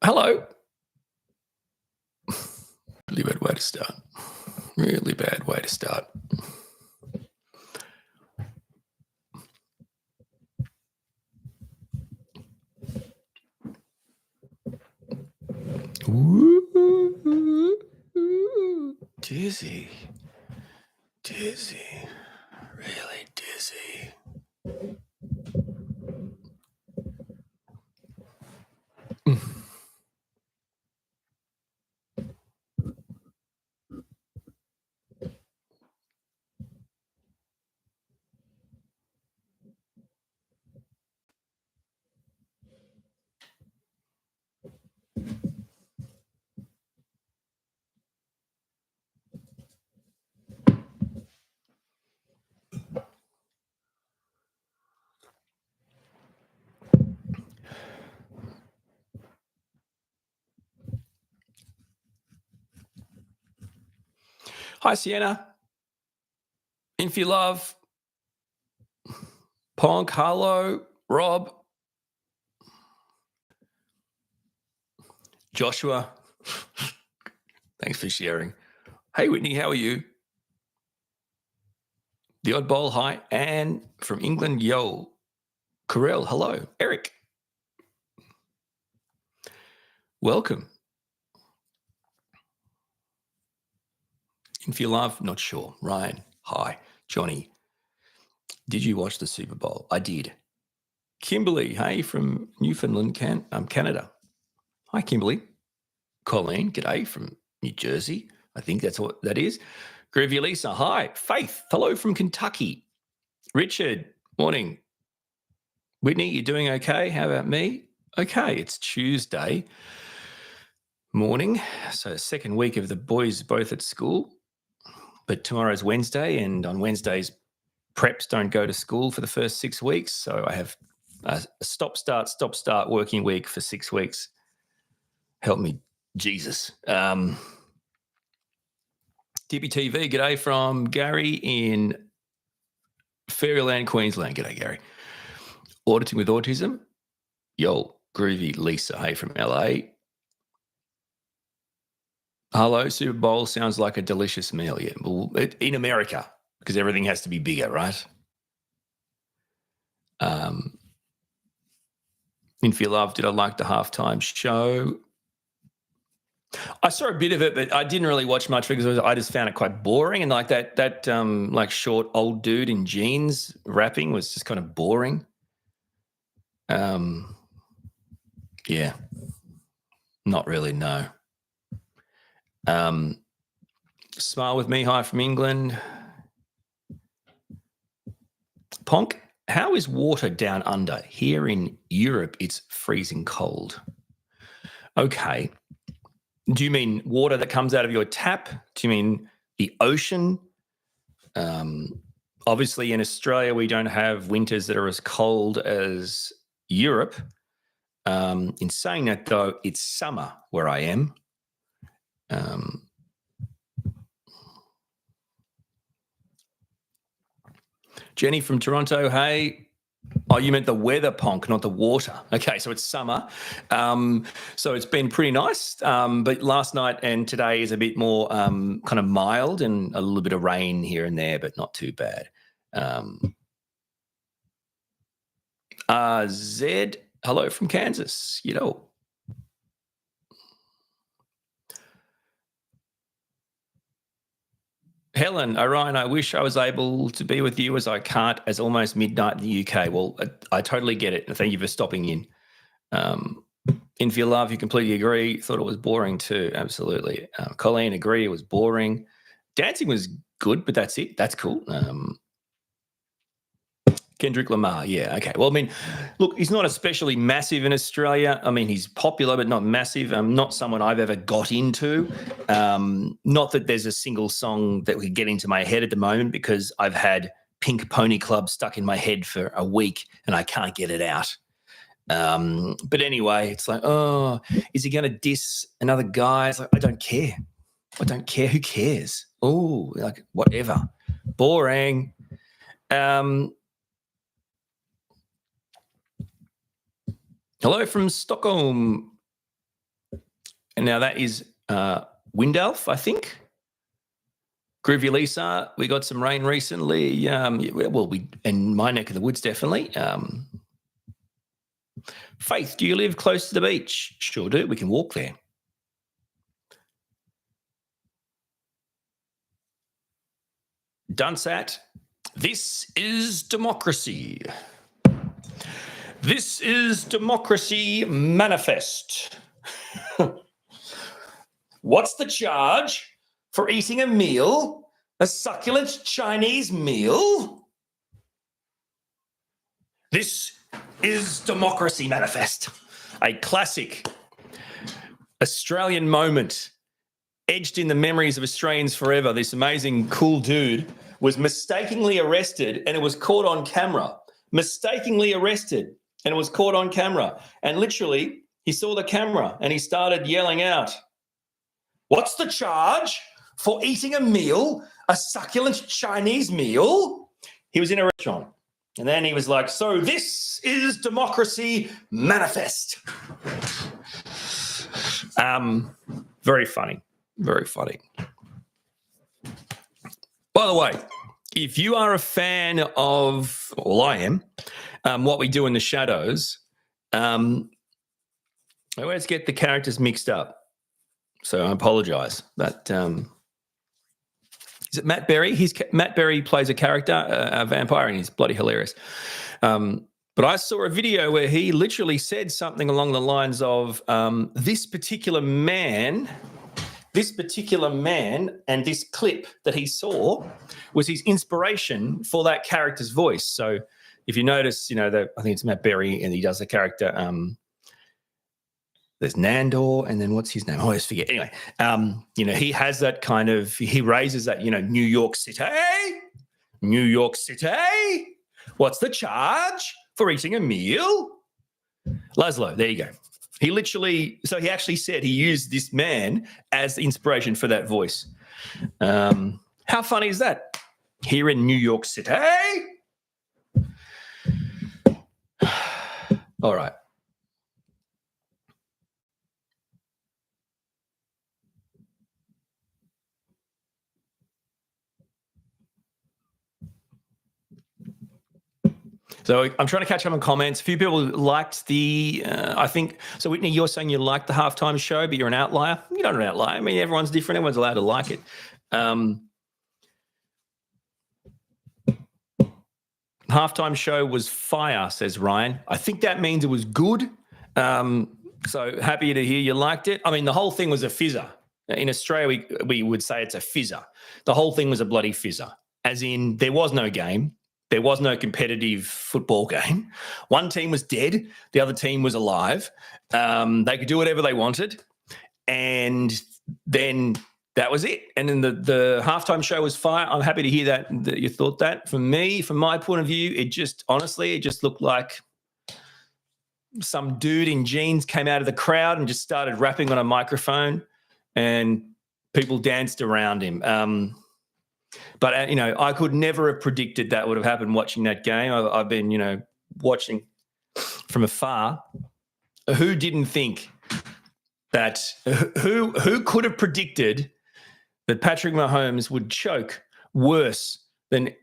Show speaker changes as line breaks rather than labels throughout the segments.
Hello. Really bad way to start. Really bad way to start. Dizzy. Dizzy. Really dizzy. Hi, Sienna. Infi Love. Ponk, hello. Rob. Joshua. Thanks for sharing. Hey, Whitney, how are you? The Oddball, hi. Anne from England, yo. Corel, hello. Eric. Welcome. Infi Love, not sure. Ryan, hi. Johnny, did you watch the Super Bowl? I did. Kimberly, hey, from Newfoundland, Canada. Hi, Kimberly. Colleen, g'day from New Jersey. I think that's what that is. Groovy Lisa, hi. Faith, hello from Kentucky. Richard, morning. Whitney, you doing okay? How about me? Okay, it's Tuesday morning, so second week of the boys both at school. But tomorrow's Wednesday, and on Wednesdays, preps don't go to school for the first 6 weeks. So I have a stop-start working week for 6 weeks. Help me, Jesus. Tippy TV, g'day from Gary in Fairyland, Queensland. G'day, Gary. Auditing with Autism. Yo, Groovy Lisa, hey, from LA. Hello, Super Bowl sounds like a delicious meal. Yeah, well, in America, because everything has to be bigger, right? Infi Love, did I like the halftime show? I saw a bit of it, but I didn't really watch much because I just found it quite boring. And like that like short old dude in jeans rapping was just kind of boring. Yeah, not really, no. Smile with me, hi from England. Ponk, how is water down under? Here in Europe, it's freezing cold. Okay. Do you mean water that comes out of your tap? Do you mean the ocean? Obviously, in Australia, we don't have winters that are as cold as Europe. In saying that, though, it's summer where I am. Jenny from Toronto, hey. Oh, you meant the weather, Ponk, not the water. Okay, so it's summer. So it's been pretty nice. But last night and today is a bit more kind of mild and a little bit of rain here and there, but not too bad. Zed, hello from Kansas. You know. Helen, Orion, I wish I was able to be with you as I can't, as almost midnight in the UK. Well, I totally get it. And thank you for stopping in. Infi Love, you completely agree. Thought it was boring too. Absolutely. Colleen, agree. It was boring. Dancing was good, but that's it. That's cool. Kendrick Lamar, yeah, okay. Well, I mean, look, he's not especially massive in Australia. I mean, he's popular, but not massive. Not someone I've ever got into. Not that there's a single song that would get into my head at the moment because I've had Pink Pony Club stuck in my head for a week and I can't get it out. But anyway, it's like, oh, is he going to diss another guy? It's like, I don't care. I don't care. Who cares? Oh, like whatever. Boring. Hello from Stockholm. Now that is Windalf, I think. Groovy Lisa, we got some rain recently. Well, we in my neck of the woods, definitely. Faith, do you live close to the beach? Sure do. We can walk there. Dunsat, this is democracy. This is democracy manifest. What's the charge for eating a meal, a succulent Chinese meal? This is democracy manifest. A classic Australian moment edged in the memories of Australians forever. This amazing cool dude was mistakenly arrested and it was caught on camera. Mistakenly arrested and it was caught on camera. And literally he saw the camera and he started yelling out, "What's the charge for eating a meal, a succulent Chinese meal?" He was in a restaurant. And then he was like, "So this is democracy manifest." Very funny. Very funny. By the way, if you are a fan of, well, I am, what we do in the shadows, I always get the characters mixed up. So I apologize. But is it Matt Berry? Matt Berry plays a character, a vampire, and he's bloody hilarious. But I saw a video where he literally said something along the lines of this particular man and this clip that he saw was his inspiration for that character's voice. So if you notice, I think it's Matt Berry and he does the character. There's Nandor, and then what's his name? I always forget. Anyway, he has that kind of, he raises that, New York City. New York City. What's the charge for eating a meal? Laszlo, there you go. He actually said he used this man as the inspiration for that voice. How funny is that? Here in New York City. All right. So I'm trying to catch up on comments. A few people liked the, I think, so Whitney, you're saying you liked the halftime show, but you're an outlier. You're not an outlier. I mean, everyone's different. Everyone's allowed to like it. Halftime show was fire, says Ryan. I think that means it was good. So happy to hear you liked it. I mean, the whole thing was a fizzer. In Australia, we would say it's a fizzer. The whole thing was a bloody fizzer, as in there was no game. There was no competitive football game. One team was dead. The other team was alive. They could do whatever they wanted. And then that was it. And then the halftime show was fire. I'm happy to hear that you thought that. For me, from my point of view, it just looked like some dude in jeans came out of the crowd and just started rapping on a microphone and people danced around him. But, I could never have predicted that would have happened watching that game. I've been, watching from afar. Who didn't think that – who could have predicted that Patrick Mahomes would choke worse than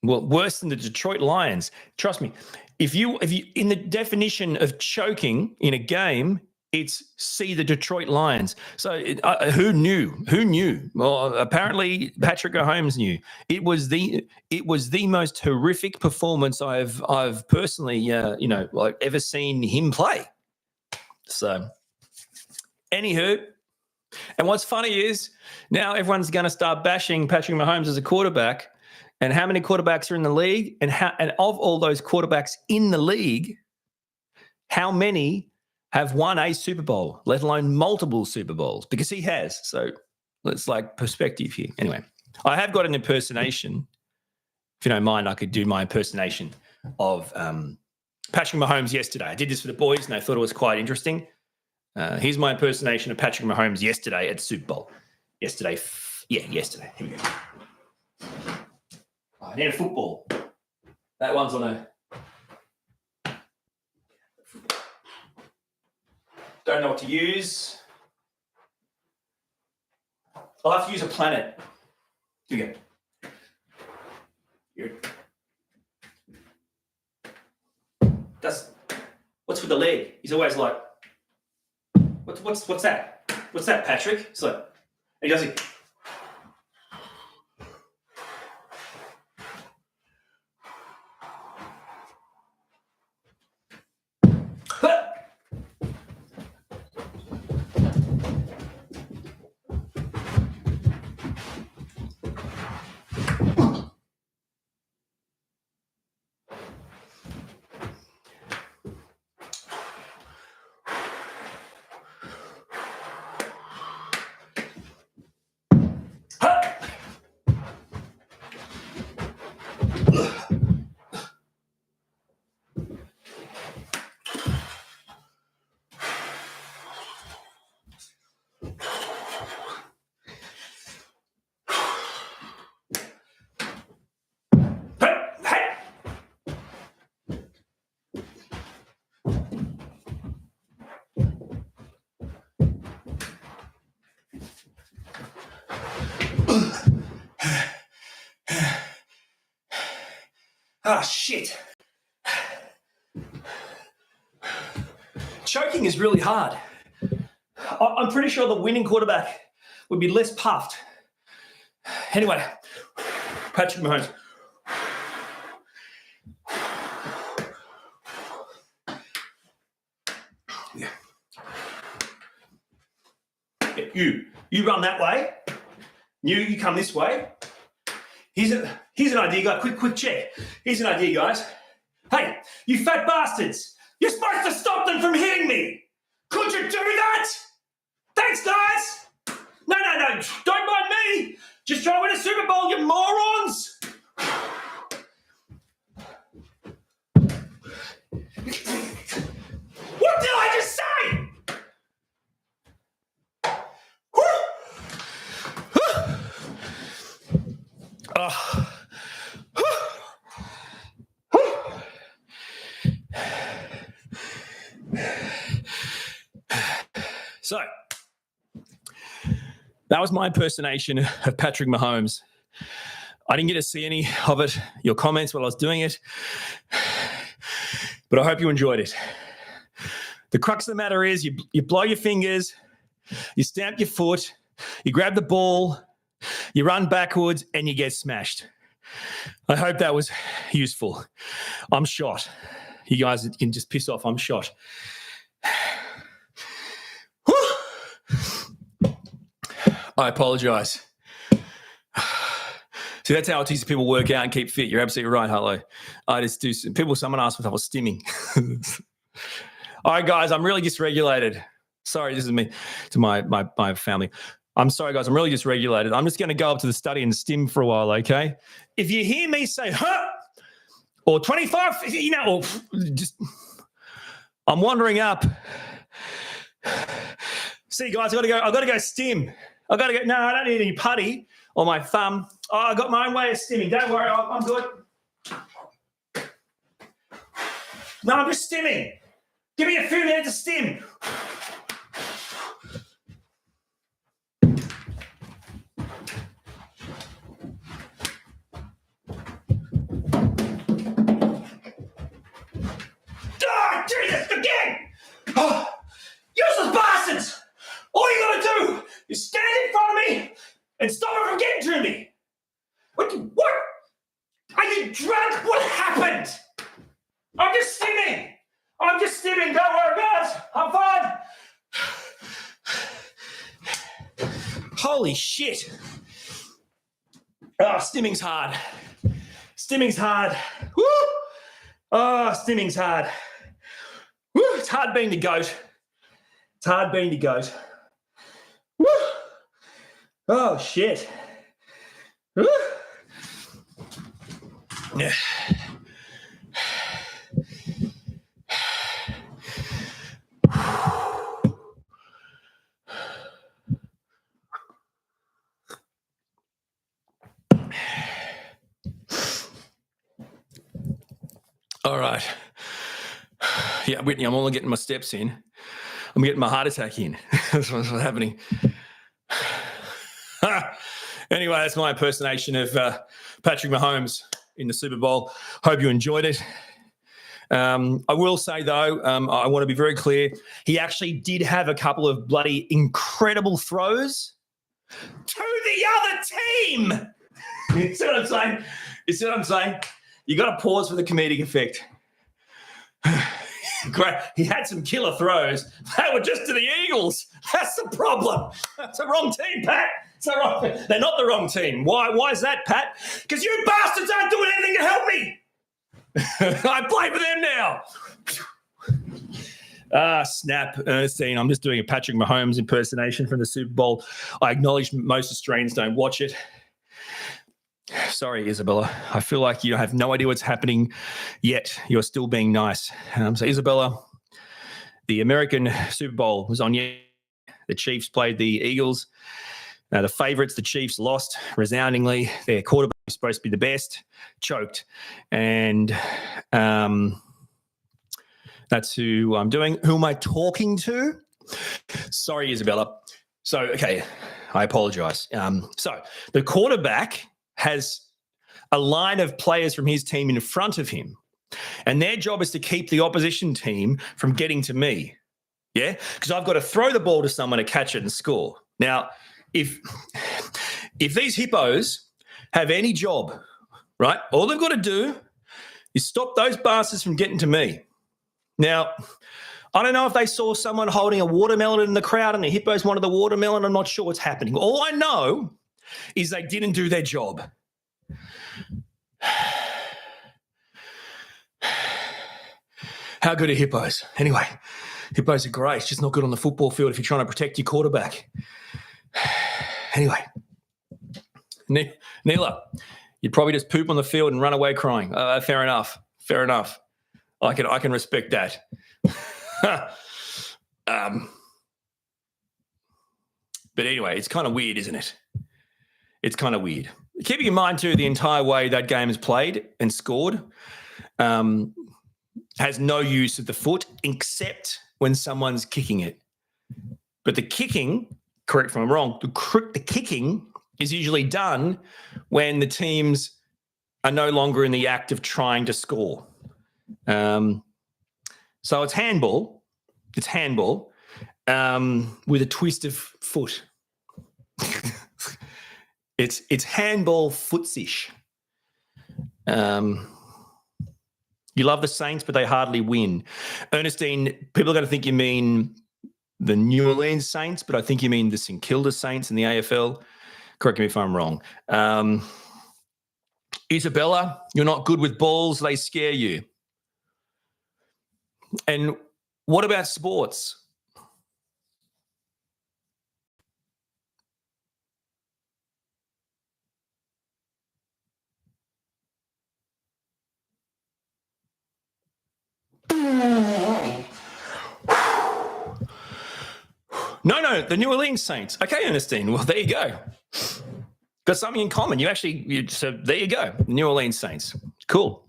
the Detroit Lions? Trust me, if you in the definition of choking in a game – it's see the Detroit Lions. So who knew? Who knew? Well, apparently Patrick Mahomes knew. It was the most horrific performance I've personally ever seen him play. So, anywho, and what's funny is now everyone's going to start bashing Patrick Mahomes as a quarterback. And how many quarterbacks are in the league? And of all those quarterbacks in the league, how many have won a Super Bowl, let alone multiple Super Bowls? Because he has. So it's like perspective here. Anyway, I have got an impersonation. If you don't mind, I could do my impersonation of Patrick Mahomes yesterday. I did this for the boys and they thought it was quite interesting. Here's my impersonation of Patrick Mahomes yesterday at Super Bowl. Yesterday. Yesterday. Here we go. I need a football. That one's on a... Don't know what to use. I'll have to use a planet. Here we go. What's with the leg? He's always like, what's that? What's that, Patrick? He's like, and he goes like, ah, shit. Choking is really hard. I'm pretty sure the winning quarterback would be less puffed. Anyway, Patrick Mahomes. Yeah. You run that way. You come this way. Here's an idea, guys. Quick check. Here's an idea, guys. Hey, you fat bastards! You're supposed to stop them from hitting me! Could you do that? Thanks, guys! No, don't mind me! Just trying to win a Super Bowl, you morons! What did I just say? So, that was my impersonation of Patrick Mahomes. I didn't get to see any of it, your comments while I was doing it, but I hope you enjoyed it. The crux of the matter is you blow your fingers, you stamp your foot, you grab the ball, you run backwards, and you get smashed. I hope that was useful. I'm shot. You guys can just piss off. I'm shot. I apologise. See, that's how autistic people work out and keep fit. You're absolutely right, Harlow. I just do. Someone asked if I was stimming. All right, guys, I'm really dysregulated. Sorry, this is me to my family. I'm sorry, guys, I'm really dysregulated. I'm just going to go up to the study and stim for a while, okay? If you hear me say, huh, or 25, or just, I'm wandering up. See, guys, I've got to go stim. No, I don't need any putty or my thumb. Oh, I got my own way of stimming. Don't worry, I'm good. No, I'm just stimming. Give me a few minutes to stim. Oh, Jesus, again! Oh, useless bastards! All you gotta do is stand in front of me and stop it from getting to me. What? Are you drunk? What happened? I'm just stimming. Don't worry, guys. I'm fine. Holy shit. Oh, stimming's hard. Woo! Oh, stimming's hard. Woo! It's hard being the goat. Woo! Oh, shit. Woo! Yeah. All right. Yeah, Whitney, I'm only getting my steps in. I'm getting my heart attack in. That's what's happening. Anyway, that's my impersonation of Patrick Mahomes in the Super Bowl. Hope you enjoyed it. I will say, though, I want to be very clear. He actually did have a couple of bloody incredible throws to the other team. You see what I'm saying? You see what I'm saying? You got to pause for the comedic effect. Great. He had some killer throws. They were just to the Eagles. That's the problem. That's the wrong team, Pat. It's the wrong. They're not the wrong team. Why is that, Pat? Because you bastards aren't doing anything to help me. I play for them now. Snap, Ernestine. I'm just doing a Patrick Mahomes impersonation from the Super Bowl. I acknowledge most Australians don't watch it. Sorry, Isabella. I feel like you have no idea what's happening yet. You're still being nice. So, Isabella, the American Super Bowl was on yet. The Chiefs played the Eagles. The favourites, the Chiefs, lost resoundingly. Their quarterback was supposed to be the best, choked. And that's who I'm doing. Who am I talking to? Sorry, Isabella. So, okay, I apologise. So, the quarterback has a line of players from his team in front of him, and their job is to keep the opposition team from getting to me. Yeah, because I've got to throw the ball to someone to catch it and score. Now, if these hippos have any job, right, all they've got to do is stop those bastards from getting to me. Now, I don't know if they saw someone holding a watermelon in the crowd and the hippos wanted the watermelon. I'm not sure what's happening. All I know is they didn't do their job. How good are hippos? Anyway, hippos are great. It's just not good on the football field if you're trying to protect your quarterback. Anyway, Neela, you'd probably just poop on the field and run away crying. Fair enough. Fair enough. I can respect that. But anyway, it's kind of weird, isn't it? It's kind of weird. Keeping in mind, too, the entire way that game is played and scored has no use of the foot except when someone's kicking it. But the kicking, correct me if I'm wrong, the kicking is usually done when the teams are no longer in the act of trying to score. So it's handball. It's handball with a twist of foot. It's handball footsish. You love the Saints, but they hardly win. Ernestine, people are going to think you mean the New Orleans Saints, but I think you mean the St Kilda Saints in the AFL. Correct me if I'm wrong. Isabella, you're not good with balls. They scare you. And what about sports? No, the New Orleans Saints. Okay, Ernestine. Well, there you go. Got something in common. So there you go. New Orleans Saints. Cool.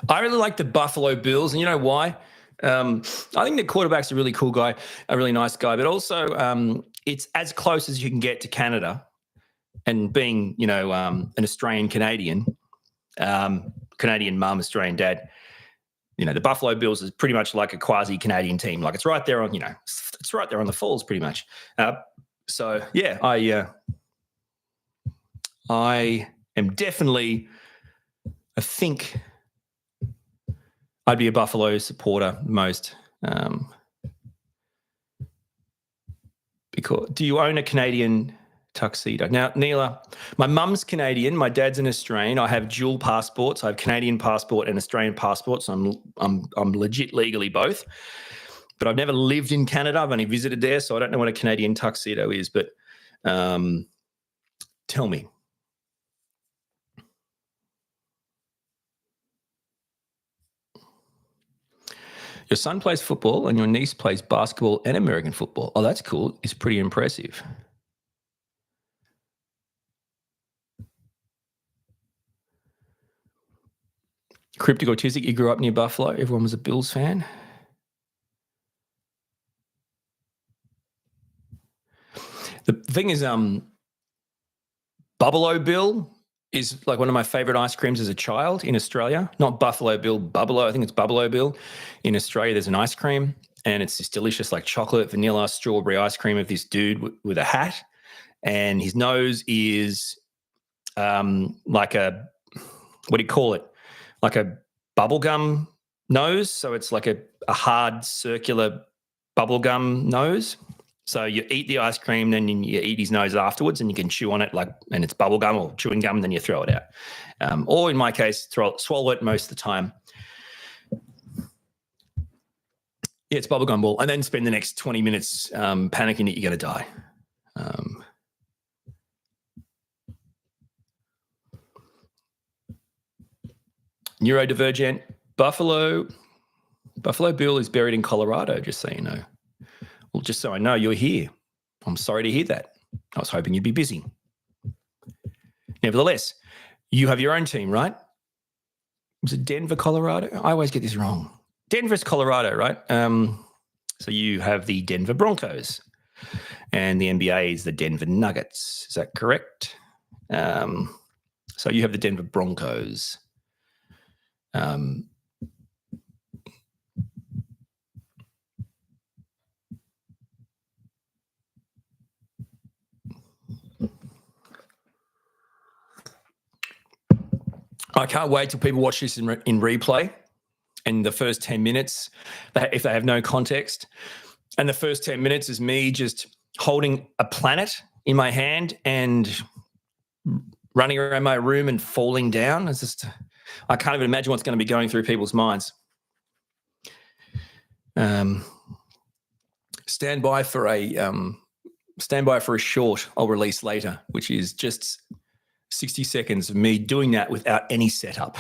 I really like the Buffalo Bills, and you know why? I think the quarterback's a really cool guy, a really nice guy, but also it's as close as you can get to Canada. And being, an Australian Canadian, Canadian mum, Australian dad, the Buffalo Bills is pretty much like a quasi Canadian team. Like it's right there on, it's right there on the falls, pretty much. So yeah, I am definitely. I think I'd be a Buffalo supporter most. Because do you own a Canadian tuxedo? Now, Neela, my mum's Canadian, my dad's an Australian. I have dual passports. I have Canadian passport and Australian passport, so I'm legit legally both. But I've never lived in Canada. I've only visited there, so I don't know what a Canadian tuxedo is. But tell me. Your son plays football and your niece plays basketball and American football. Oh, that's cool. It's pretty impressive. Cryptic Autistic, you grew up near Buffalo. Everyone was a Bills fan. The thing is, Buffalo Bill is like one of my favorite ice creams as a child in Australia. Not Buffalo Bill, Buffalo. I think it's Buffalo Bill. In Australia, there's an ice cream, and it's this delicious, like chocolate, vanilla, strawberry ice cream of this dude with a hat, and his nose is like a, what do you call it? Like a bubblegum nose. So it's like a hard circular bubblegum nose. So you eat the ice cream, then you eat his nose afterwards, and you can chew on it and it's bubble gum or chewing gum, and then you throw it out. Or in my case, swallow it most of the time. Yeah, it's bubblegum ball, and then spend the next 20 minutes panicking that you're going to die. Neurodivergent Buffalo Bill is buried in Colorado, just so you know. Well, just so I know you're here. I'm sorry to hear that. I was hoping you'd be busy. Nevertheless, you have your own team, right? Was it Denver, Colorado? I always get this wrong. Denver's Colorado, right? So you have the Denver Broncos, and the NBA is the Denver Nuggets. Is that correct? So you have the Denver Broncos. I can't wait till people watch this in replay, and the first 10 minutes, if they have no context, and the first 10 minutes is me just holding a planet in my hand and running around my room and falling down. It's just, I can't even imagine what's going to be going through people's minds. Stand by for a short I'll release later, which is just 60 seconds of me doing that without any setup.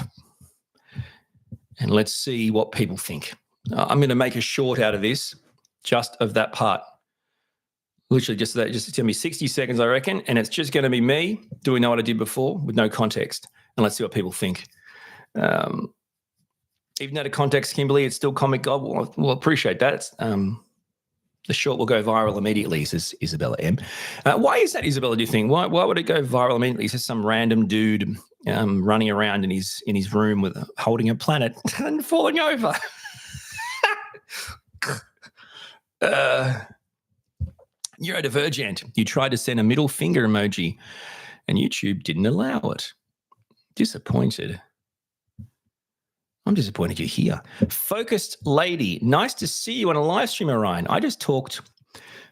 And let's see what people think. I'm going to make a short out of this, just of that part. Literally just that, just it's going to be 60 seconds, I reckon, and it's just going to be me doing what I did before with no context. And let's see what people think. Even out of context, Kimberly, it's still comic gold. We'll appreciate that. The short will go viral immediately, says Isabella M. Why is that, Isabella, do you think? Why would it go viral immediately? It's just some random dude running around in his room with holding a planet and falling over. Neurodivergent. You tried to send a middle finger emoji and YouTube didn't allow it. Disappointed. I'm disappointed you're here. Focused Lady, nice to see you on a live stream, Orion. I just talked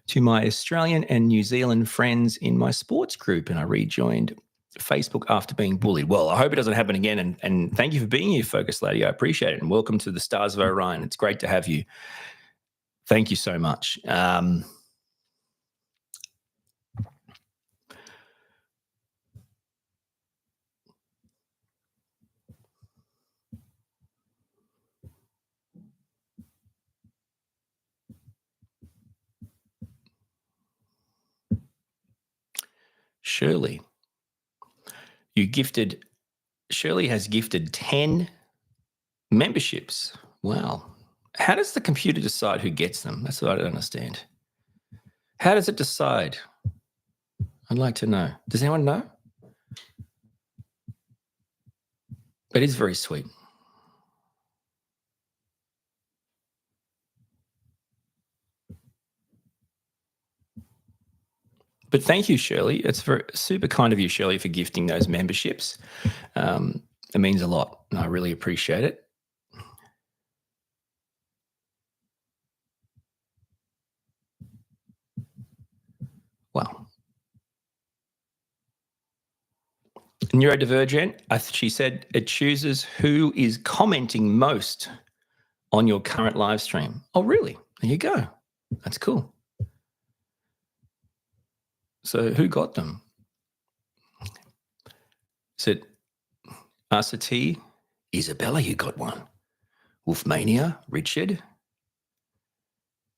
to my Australian and New Zealand friends in my sports group, and I rejoined Facebook after being bullied. Well, I hope it doesn't happen again, and thank you for being here, Focused Lady. I appreciate it, and welcome to the Stars of Orion. It's great to have you. Thank you so much. Shirley has gifted 10 memberships. Wow. How does the computer decide who gets them? That's what I don't understand. How does it decide? I'd like to know. Does anyone know? It is very sweet. But thank you, Shirley. It's super kind of you, Shirley, for gifting those memberships. It means a lot, and I really appreciate it. Wow. Neurodivergent, she said it chooses who is commenting most on your current live stream. Oh, really? There you go. That's cool. So who got them? Is it RCT? Isabella, you got one. Wolfmania, Richard.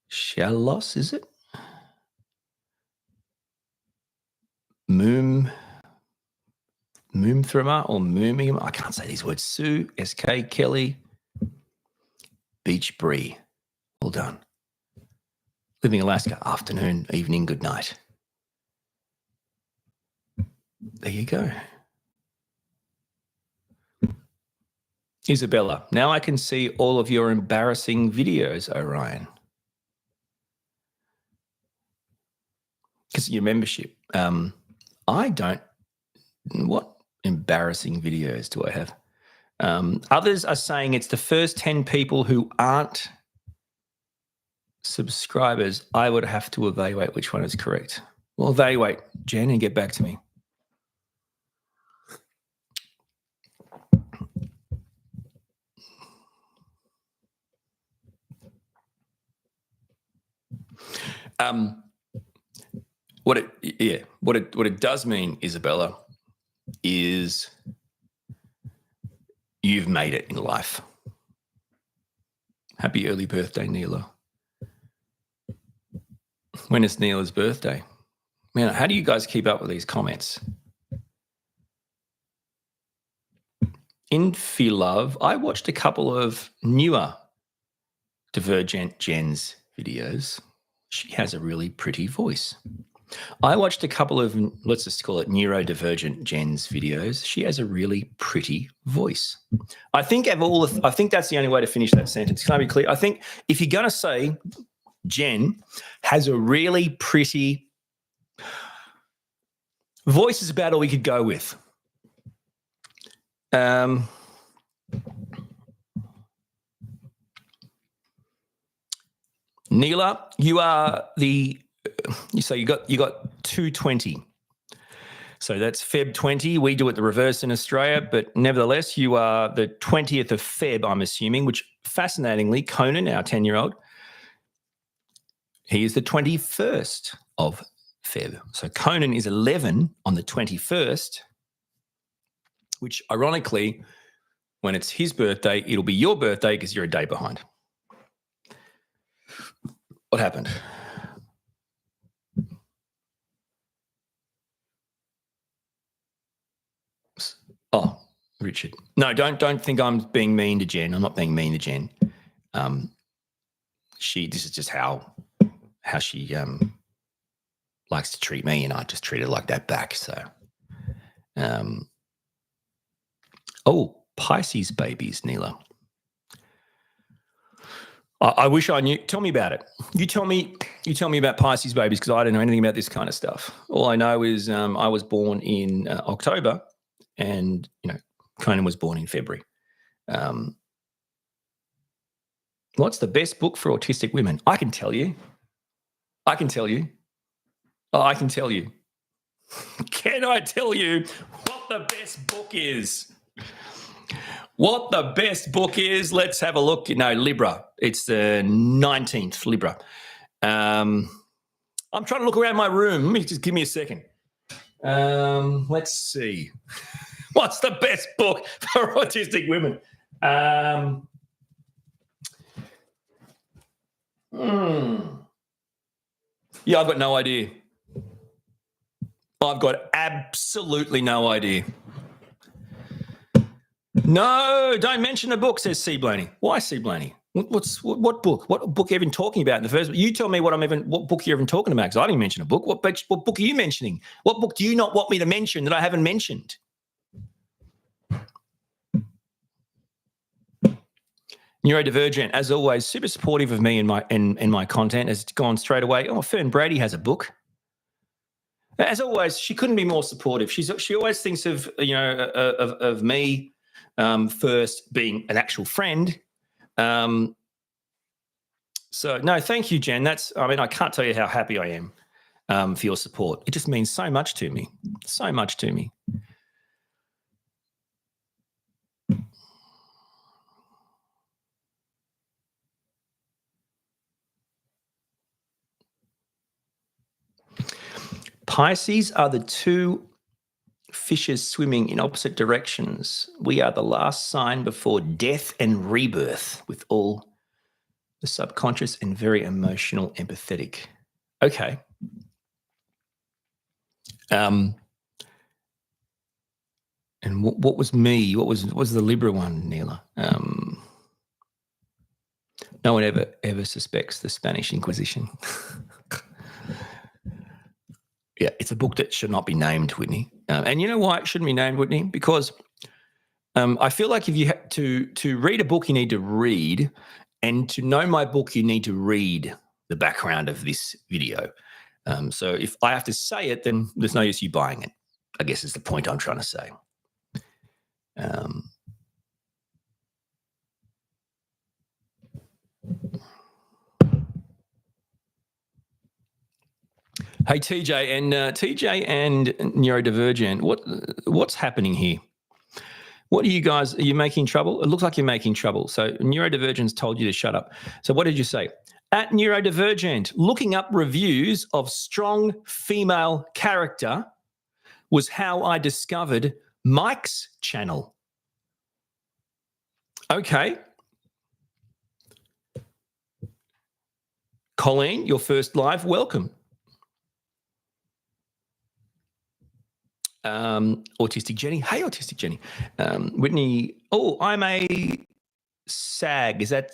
Shallos, is it? Moomthrima or Moomingham. I can't say these words. Sue, S.K. Kelly, Beach Bree. Well done. Living Alaska, afternoon, evening, good night. There you go. Isabella, now I can see all of your embarrassing videos, Orion. Because of your membership. I don't. What embarrassing videos do I have? Others are saying it's the first 10 people who aren't subscribers. I would have to evaluate which one is correct. Well, evaluate, Jen, and get back to me. What it does mean, Isabella, is you've made it in life. Happy early birthday, Neela. When is Neela's birthday? Man, how do you guys keep up with these comments? Infilove, I watched a couple of newer Divergent Jen's videos. She has a really pretty voice. I watched a couple of, let's just call it neurodivergent Jen's videos. She has a really pretty voice. I think I think that's the only way to finish that sentence. Can I be clear? I think if you're going to say Jen has a really pretty voice, is about all we could go with. Neela, you are you got 220. So that's Feb 20. We do it the reverse in Australia, but nevertheless, you are the 20th of Feb, I'm assuming, which fascinatingly, Conan, our 10-year-old, he is the 21st of Feb. So Conan is 11 on the 21st, which ironically, when it's his birthday, it'll be your birthday because you're a day behind. What happened? Oh, Richard. No, don't think I'm being mean to Jen. I'm not being mean to Jen. This is just how she likes to treat me, and I just treat her like that back. So, Pisces babies, Neela. I wish I knew. Tell me about it. You tell me about Pisces babies, because I don't know anything about this kind of stuff. All I know is I was born in October, and Conan was born in February. What's the best book for autistic women? I can tell you. Oh, I can tell you. Can I tell you what the best book is? What the best book is? Let's have a look. Libra. It's the 19th, Libra. I'm trying to look around my room. Just give me a second. Let's see. What's the best book for autistic women? Yeah, I've got no idea. I've got absolutely no idea. No, don't mention a book, says C. Blaney. Why C. Blaney? What book? What book are you even talking about in the first? You tell me what book you're even talking about, because I didn't mention a book. What book are you mentioning? What book do you not want me to mention that I haven't mentioned? Neurodivergent, as always, super supportive of me and my content, has gone straight away. Oh, Fern Brady has a book. As always, she couldn't be more supportive. She always thinks of of me first, being an actual friend. So no, thank you, Jen. I can't tell you how happy I am for your support. It just means so much to me. So much to me. Pisces are the two fishes swimming in opposite directions. We are the last sign before death and rebirth, with all the subconscious and very emotional, empathetic. Okay. And what was me? What was the Libra one, Neela? No one ever suspects the Spanish Inquisition. Yeah, it's a book that should not be named, Whitney. And you know why it shouldn't be named, Whitney? Because I feel like if you have to read a book, you need to read, and to know my book, you need to read the background of this video. So if I have to say it, then there's no use you buying it, I guess is the point I'm trying to say. Hey, TJ and Neurodivergent, what's happening here? What are you making trouble? It looks like you're making trouble. So Neurodivergent's told you to shut up. So what did you say? At Neurodivergent, looking up reviews of strong female character was how I discovered Mike's channel. Okay. Colleen, your first live, welcome. Autistic Jenny. Hey, Autistic Jenny. Whitney. Oh, I'm a SAG. Is that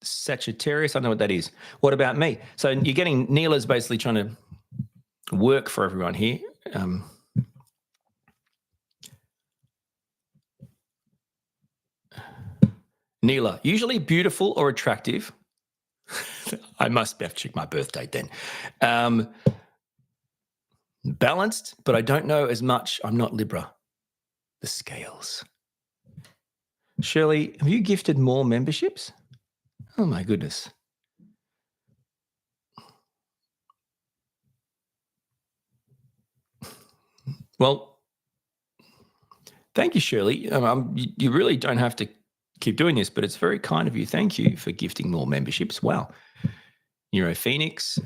Sagittarius? I don't know what that is. What about me? So you're getting, Neela's basically trying to work for everyone here. Neela, usually beautiful or attractive. I must have to check my birth date then. Balanced, but I don't know as much. I'm not Libra. The scales. Shirley, have you gifted more memberships? Oh my goodness. Well, thank you, Shirley. You really don't have to keep doing this, but it's very kind of you. Thank you for gifting more memberships. Wow. Neuro Phoenix,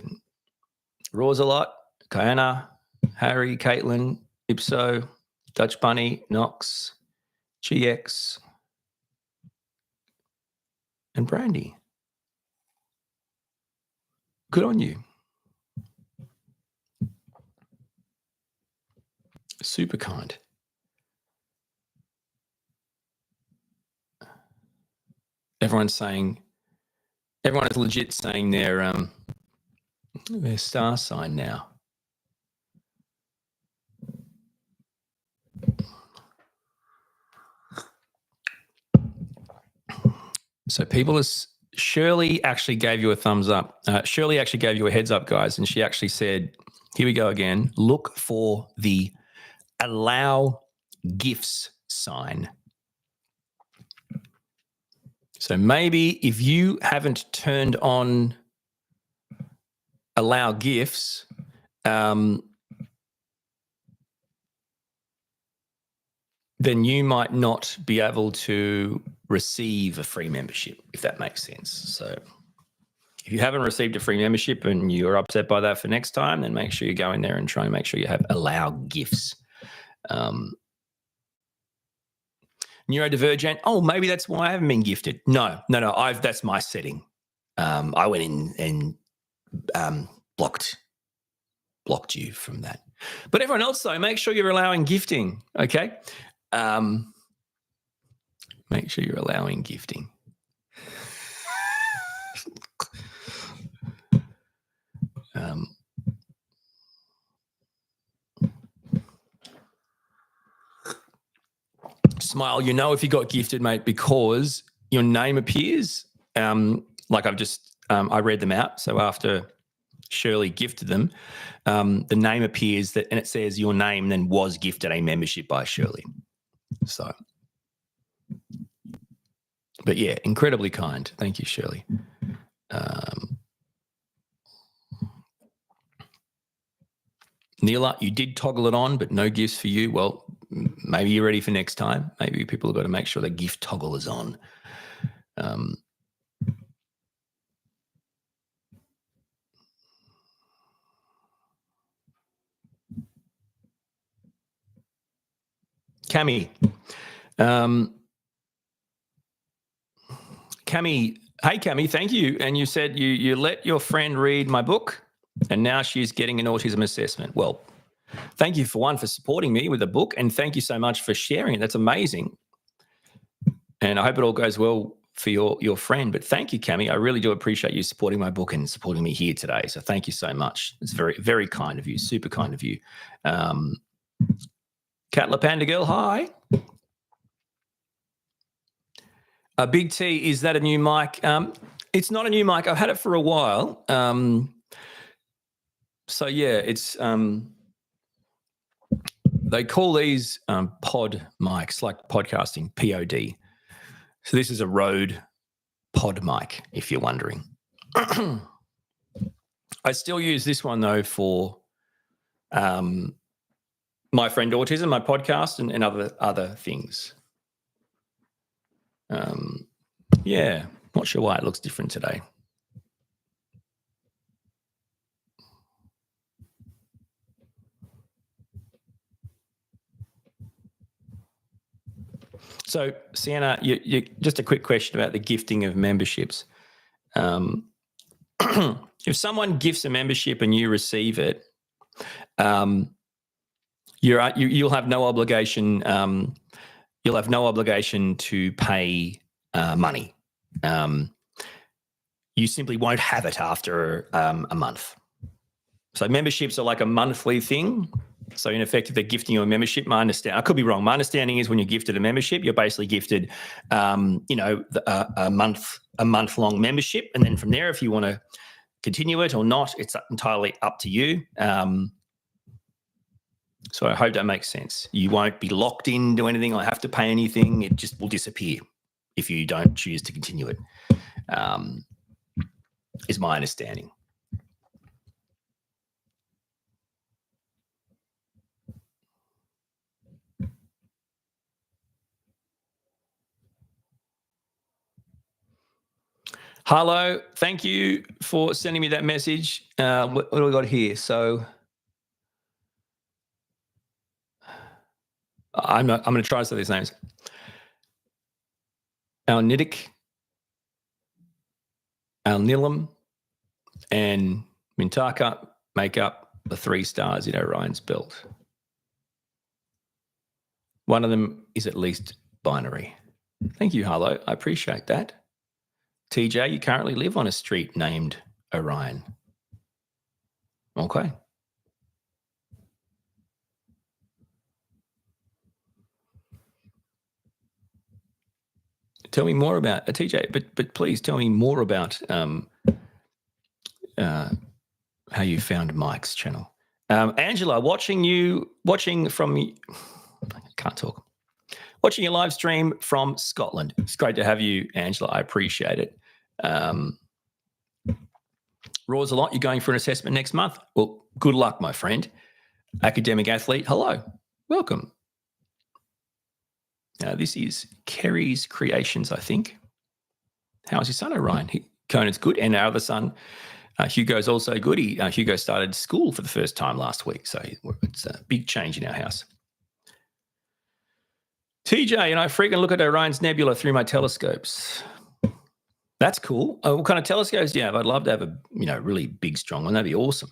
Rosalot, Kayana, Harry, Caitlin, Ipso, Dutch Bunny, Knox, GX, and Brandy. Good on you. Super kind. Everyone is legit saying their star sign now. So Shirley actually gave you a thumbs up. Shirley actually gave you a heads up, guys, and she actually said, here we go again, look for the allow gifts sign. So maybe if you haven't turned on allow gifts, then you might not be able to receive a free membership, if that makes sense. So if you haven't received a free membership and you're upset by that for next time, then make sure you go in there and try and make sure you have allow gifts. Neurodivergent. Oh, maybe that's why I haven't been gifted. No. That's my setting. I went in and blocked you from that. But everyone else, though, make sure you're allowing gifting. Okay. Make sure you're allowing gifting. Smile, you know if you got gifted, mate, because your name appears. Like I read them out. So after Shirley gifted them, the name appears and it says your name then was gifted a membership by Shirley. So, but yeah, incredibly kind. Thank you, Shirley. Neela, you did toggle it on, but no gifts for you. Well, maybe you're ready for next time. Maybe people have got to make sure the gift toggle is on. Cami. Hey, Cami, thank you. And you said you let your friend read my book and now she's getting an autism assessment. Well, Thank you for supporting me with a book, and thank you so much for sharing it. That's amazing. And I hope it all goes well for your friend. But thank you, Cami. I really do appreciate you supporting my book and supporting me here today. So thank you so much. It's very, very kind of you. Super kind of you. Cat Panda Girl, hi. Big T, is that a new mic? It's not a new mic. I've had it for a while. So yeah, it's they call these pod mics, like podcasting, POD. So this is a Rode pod mic, if you're wondering. I still use this one though for my friend Autism, my podcast, and other things. Yeah, not sure why it looks different today. So, Sienna, you just a quick question about the gifting of memberships. If someone gifts a membership and you receive it, you'll have no obligation. You'll have no obligation to pay money. You simply won't have it after a month. So memberships are like a monthly thing. So in effect, if they're gifting you a membership, I could be wrong. My understanding is when you're gifted a membership, you're basically gifted, a month-long membership, and then from there, if you want to continue it or not, it's entirely up to you. So I hope that makes sense. You won't be locked into anything or have to pay anything. It just will disappear if you don't choose to continue it, is my understanding. Hello, thank you for sending me that message. What do we got here? So I'm going to try to say these names. Alnitic, Alnilam, and Mintaka make up the 3 stars in Orion's belt. One of them is at least binary. Thank you, Harlow. I appreciate that. TJ, you currently live on a street named Orion. Okay. Tell me more about TJ, but please tell me more about how you found Mike's channel. Angela, watching from, I can't talk. Watching your live stream from Scotland. It's great to have you, Angela. I appreciate it. Roars a lot. You're going for an assessment next month. Well, good luck, my friend. Academic athlete, hello. Welcome. This is Kerry's Creations, I think. How's your son, Orion? Conan's good. And our other son, Hugo's also good. Hugo started school for the first time last week. So it's a big change in our house. TJ and I frequently look at Orion's Nebula through my telescopes. That's cool. What kind of telescopes do you have? I'd love to have a really big, strong one. That'd be awesome.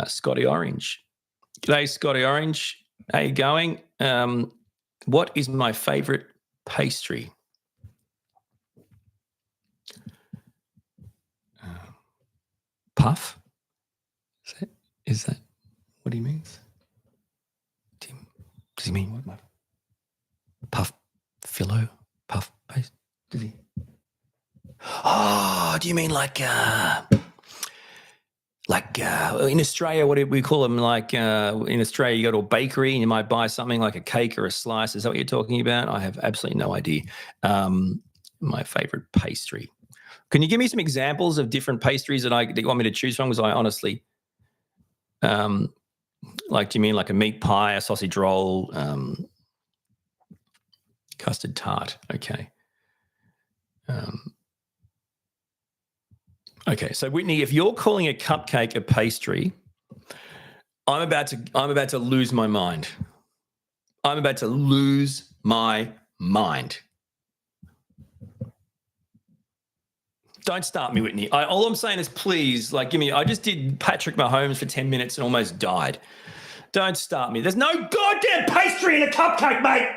Scotty Orange. G'day, Scotty Orange. How you going? What is my favorite pastry? Puff? Is that what he means? Does he mean what? Puff philo? Puff paste? Does he? Oh, do you mean like in Australia, what do we call them? Like in Australia, you go to a bakery and you might buy something like a cake or a slice. Is that what you're talking about? I have absolutely no idea. My favorite pastry. Can you give me some examples of different pastries that you want me to choose from? Because I honestly, do you mean like a meat pie, a sausage roll, custard tart? Okay. Okay, so Whitney, if you're calling a cupcake a pastry, I'm about to lose my mind. I'm about to lose my mind. Don't start me, Whitney. All I'm saying is, please, give me. I just did Patrick Mahomes for 10 minutes and almost died. Don't start me. There's no goddamn pastry in a cupcake, mate.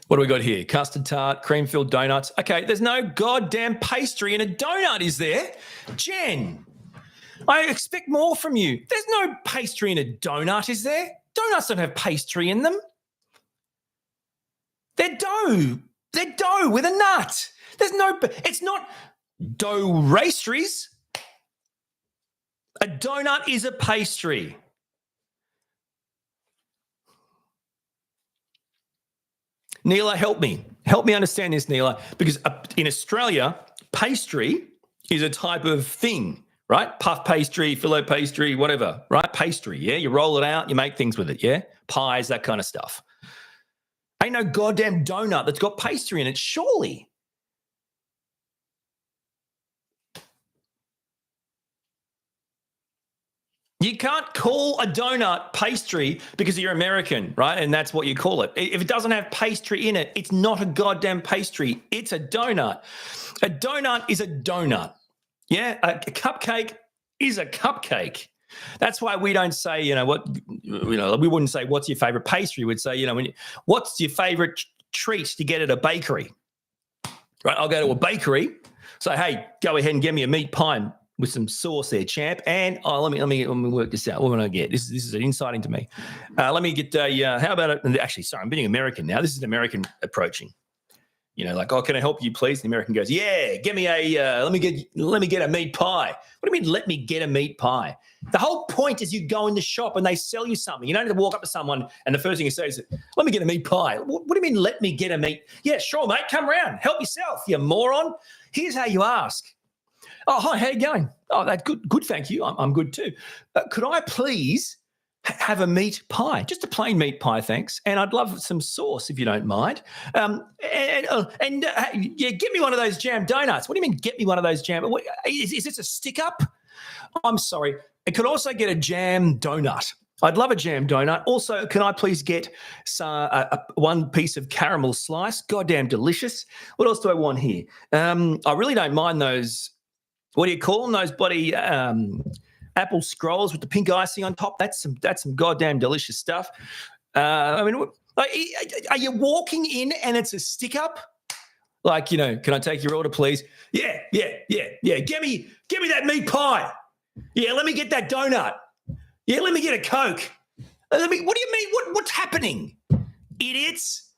What do we got here? Custard tart, cream-filled donuts. Okay, there's no goddamn pastry in a donut, is there? Jen, I expect more from you. There's no pastry in a donut, is there? Donuts don't have pastry in them. They're dough. They're dough with a nut. It's not dough rastries. A donut is a pastry. Neela, help me. Help me understand this, Neela, because in Australia, pastry is a type of thing, right? Puff pastry, filo pastry, whatever, right? Pastry, yeah? You roll it out, you make things with it, yeah? Pies, that kind of stuff. Ain't no goddamn donut that's got pastry in it, surely. You can't call a donut pastry because you're American, right? And that's what you call it. If it doesn't have pastry in it, it's not a goddamn pastry. It's a donut. A donut is a donut. Yeah, a cupcake is a cupcake. That's why we don't say, we wouldn't say, what's your favorite pastry? We'd say, what's your favorite treat to get at a bakery? Right? I'll go to a bakery, say, hey, go ahead and get me a meat pie with some sauce there, champ. And let me work this out. What am I get? This is an insight into me. Let me get how about it? Actually, sorry, I'm being American now. This is an American approaching. Like, oh, can I help you, please? The American goes, yeah, get me a let me get a meat pie. What do you mean, let me get a meat pie? The whole point is you go in the shop and they sell you something. You don't have to walk up to someone and the first thing you say is, let me get a meat pie. What do you mean, let me get a meat? Yeah, sure, mate. Come around. Help yourself, you moron. Here's how you ask. Oh, hi, how you going? Oh, that's good. Good, thank you. I'm good too. Could I please have a meat pie? Just a plain meat pie, thanks. And I'd love some sauce if you don't mind. Yeah, get me one of those jam donuts. What do you mean, get me one of those jam? Is this a stick-up? I'm sorry. It could also get a jam donut. I'd love a jam donut. Also, can I please get one piece of caramel slice? Goddamn delicious. What else do I want here? I really don't mind those. What do you call them? Those bloody apple scrolls with the pink icing on top. That's some goddamn delicious stuff. Are you walking in and it's a stick up? Like, can I take your order, please? Yeah. Give me that meat pie. Yeah, let me get that donut. Yeah, let me get a Coke. What do you mean? What's happening? Idiots.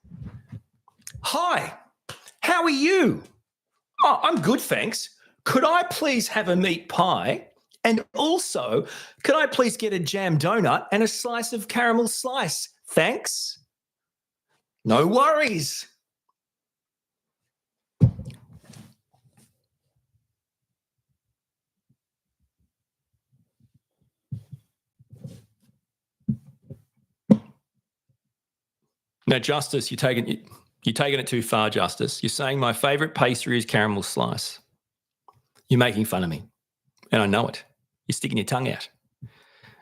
Hi, how are you? Oh, I'm good, thanks. Could I please have a meat pie? And also, could I please get a jam donut and a slice of caramel slice? Thanks. No worries. Now, Justice, you're taking it too far, Justice. You're saying my favourite pastry is caramel slice. You're making fun of me, and I know it. You're sticking your tongue out.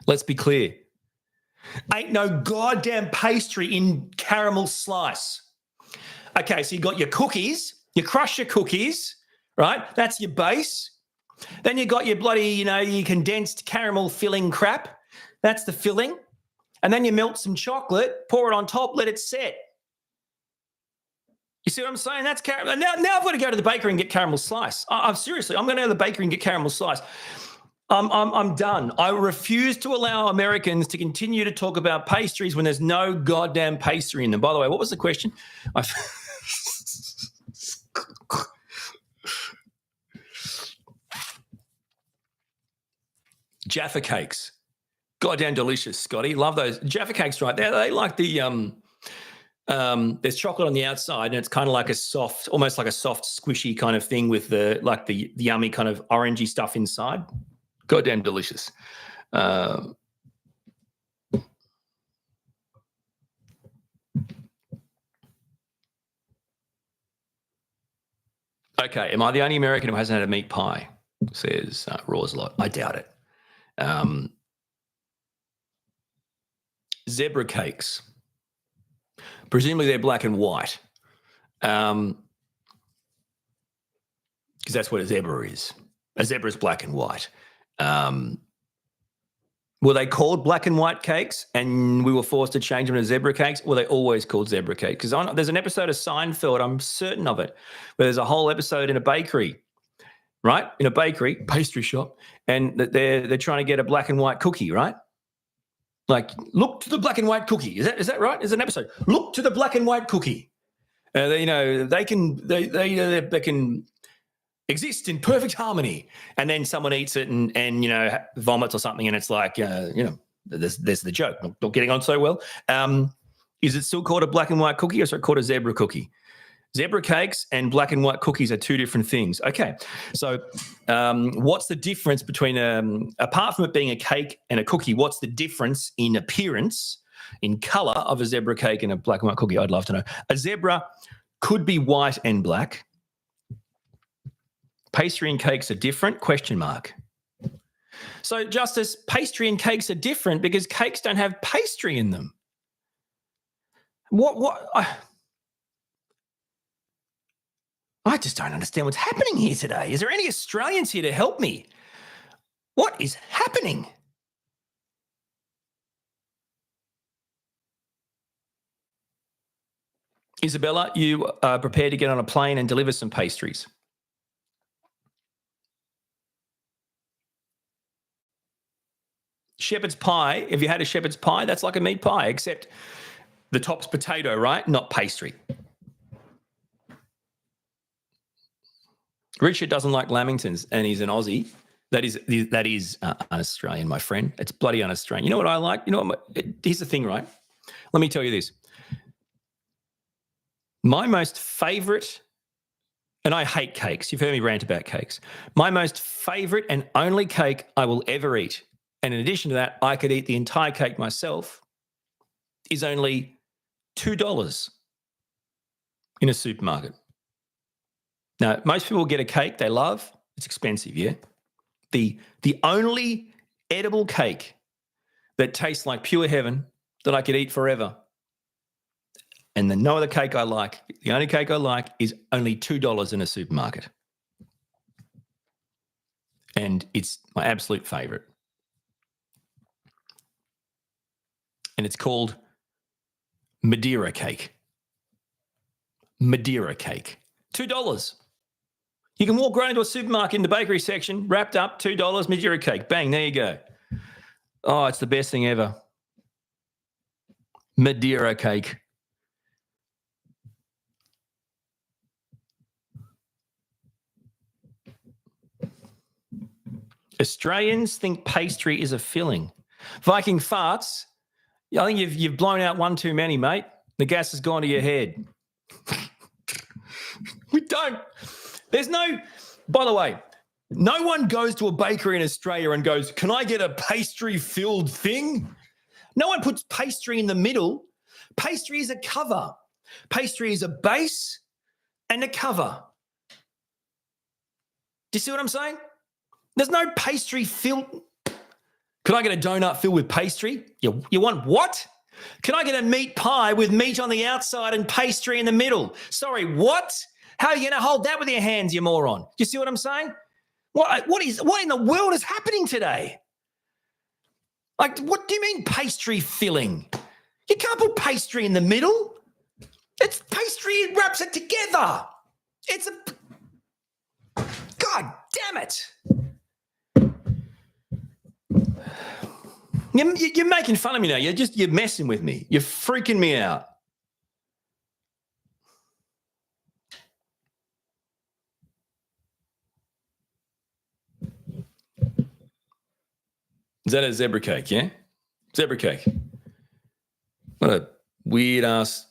Let's be clear. Ain't no goddamn pastry in caramel slice. Okay, so you got your cookies. You crush your cookies, right? That's your base. Then you got your bloody, your condensed caramel filling crap. That's the filling. And then you melt some chocolate, pour it on top, let it set. You see what I'm saying? That's caramel. Now I've got to go to the bakery and get caramel slice. I'm seriously, I'm going to go to the bakery and get caramel slice. I'm done. I refuse to allow Americans to continue to talk about pastries when there's no goddamn pastry in them. By the way, what was the question? Jaffa cakes. Goddamn delicious, Scotty. Love those. Jaffa cakes, right? They like the there's chocolate on the outside and it's kind of like almost like a soft, squishy kind of thing with the yummy kind of orangey stuff inside. Goddamn delicious. Okay, am I the only American who hasn't had a meat pie? Says Rawslot. I doubt it. Zebra cakes. Presumably they're black and white. because that's what a zebra is. A zebra is black and white. Were they called black and white cakes and we were forced to change them to zebra cakes? Were they always called zebra cake? Because there's an episode of Seinfeld, I'm certain of it, where there's a whole episode in a bakery, right? In a bakery, pastry shop, and they're trying to get a black and white cookie, right? Like, look to the black and white cookie. Is that right? There's an episode. Look to the black and white cookie. They can exist in perfect harmony, and then someone eats it and vomits or something, and it's like there's the joke. Not getting on so well. Is it still called a black and white cookie, or is it called a zebra cookie? Zebra cakes and black and white cookies are two different things. Okay, so what's the difference between apart from it being a cake and a cookie? What's the difference in appearance, in color of a zebra cake and a black and white cookie? I'd love to know. A zebra could be white and black. Pastry and cakes are different? ? So, Justice, pastry and cakes are different because cakes don't have pastry in them. I just don't understand what's happening here today. Is there any Australians here to help me? What is happening? Isabella, you are prepared to get on a plane and deliver some pastries. Shepherd's pie, if you had a shepherd's pie, that's like a meat pie, except the top's potato, right? Not pastry. Richard doesn't like lamingtons, and he's an Aussie. That is un-Australian, my friend. It's bloody un-Australian. You know what I like? Here's the thing, right? Let me tell you this. My most favourite, and I hate cakes. You've heard me rant about cakes. My most favourite and only cake I will ever eat, and in addition to that, I could eat the entire cake myself, is only $2 in a supermarket. Now, most people get a cake they love. It's expensive, yeah? The only edible cake that tastes like pure heaven that I could eat forever, and no other cake I like, the only cake I like is only $2 in a supermarket. And it's my absolute favourite. And it's called Madeira cake. Madeira cake. $2. You can walk right into a supermarket in the bakery section, wrapped up, $2, Madeira cake. Bang, there you go. Oh, it's the best thing ever. Madeira cake. Australians think pastry is a filling. Viking farts, I think you've blown out one too many, mate. The gas has gone to your head. We don't. By the way, no one goes to a bakery in Australia and goes, can I get a pastry-filled thing? No one puts pastry in the middle. Pastry is a cover. Pastry is a base and a cover. Do you see what I'm saying? There's no pastry filled. Can I get a donut filled with pastry? You want what? Can I get a meat pie with meat on the outside and pastry in the middle? Sorry, what? How are you going to hold that with your hands, you moron? You see what I'm saying? What in the world is happening today? Like, what do you mean pastry filling? You can't put pastry in the middle. It's pastry, it wraps it together. God damn it. You're making fun of me now. You're messing with me. You're freaking me out. Is that a zebra cake, yeah? Zebra cake. What a weird ass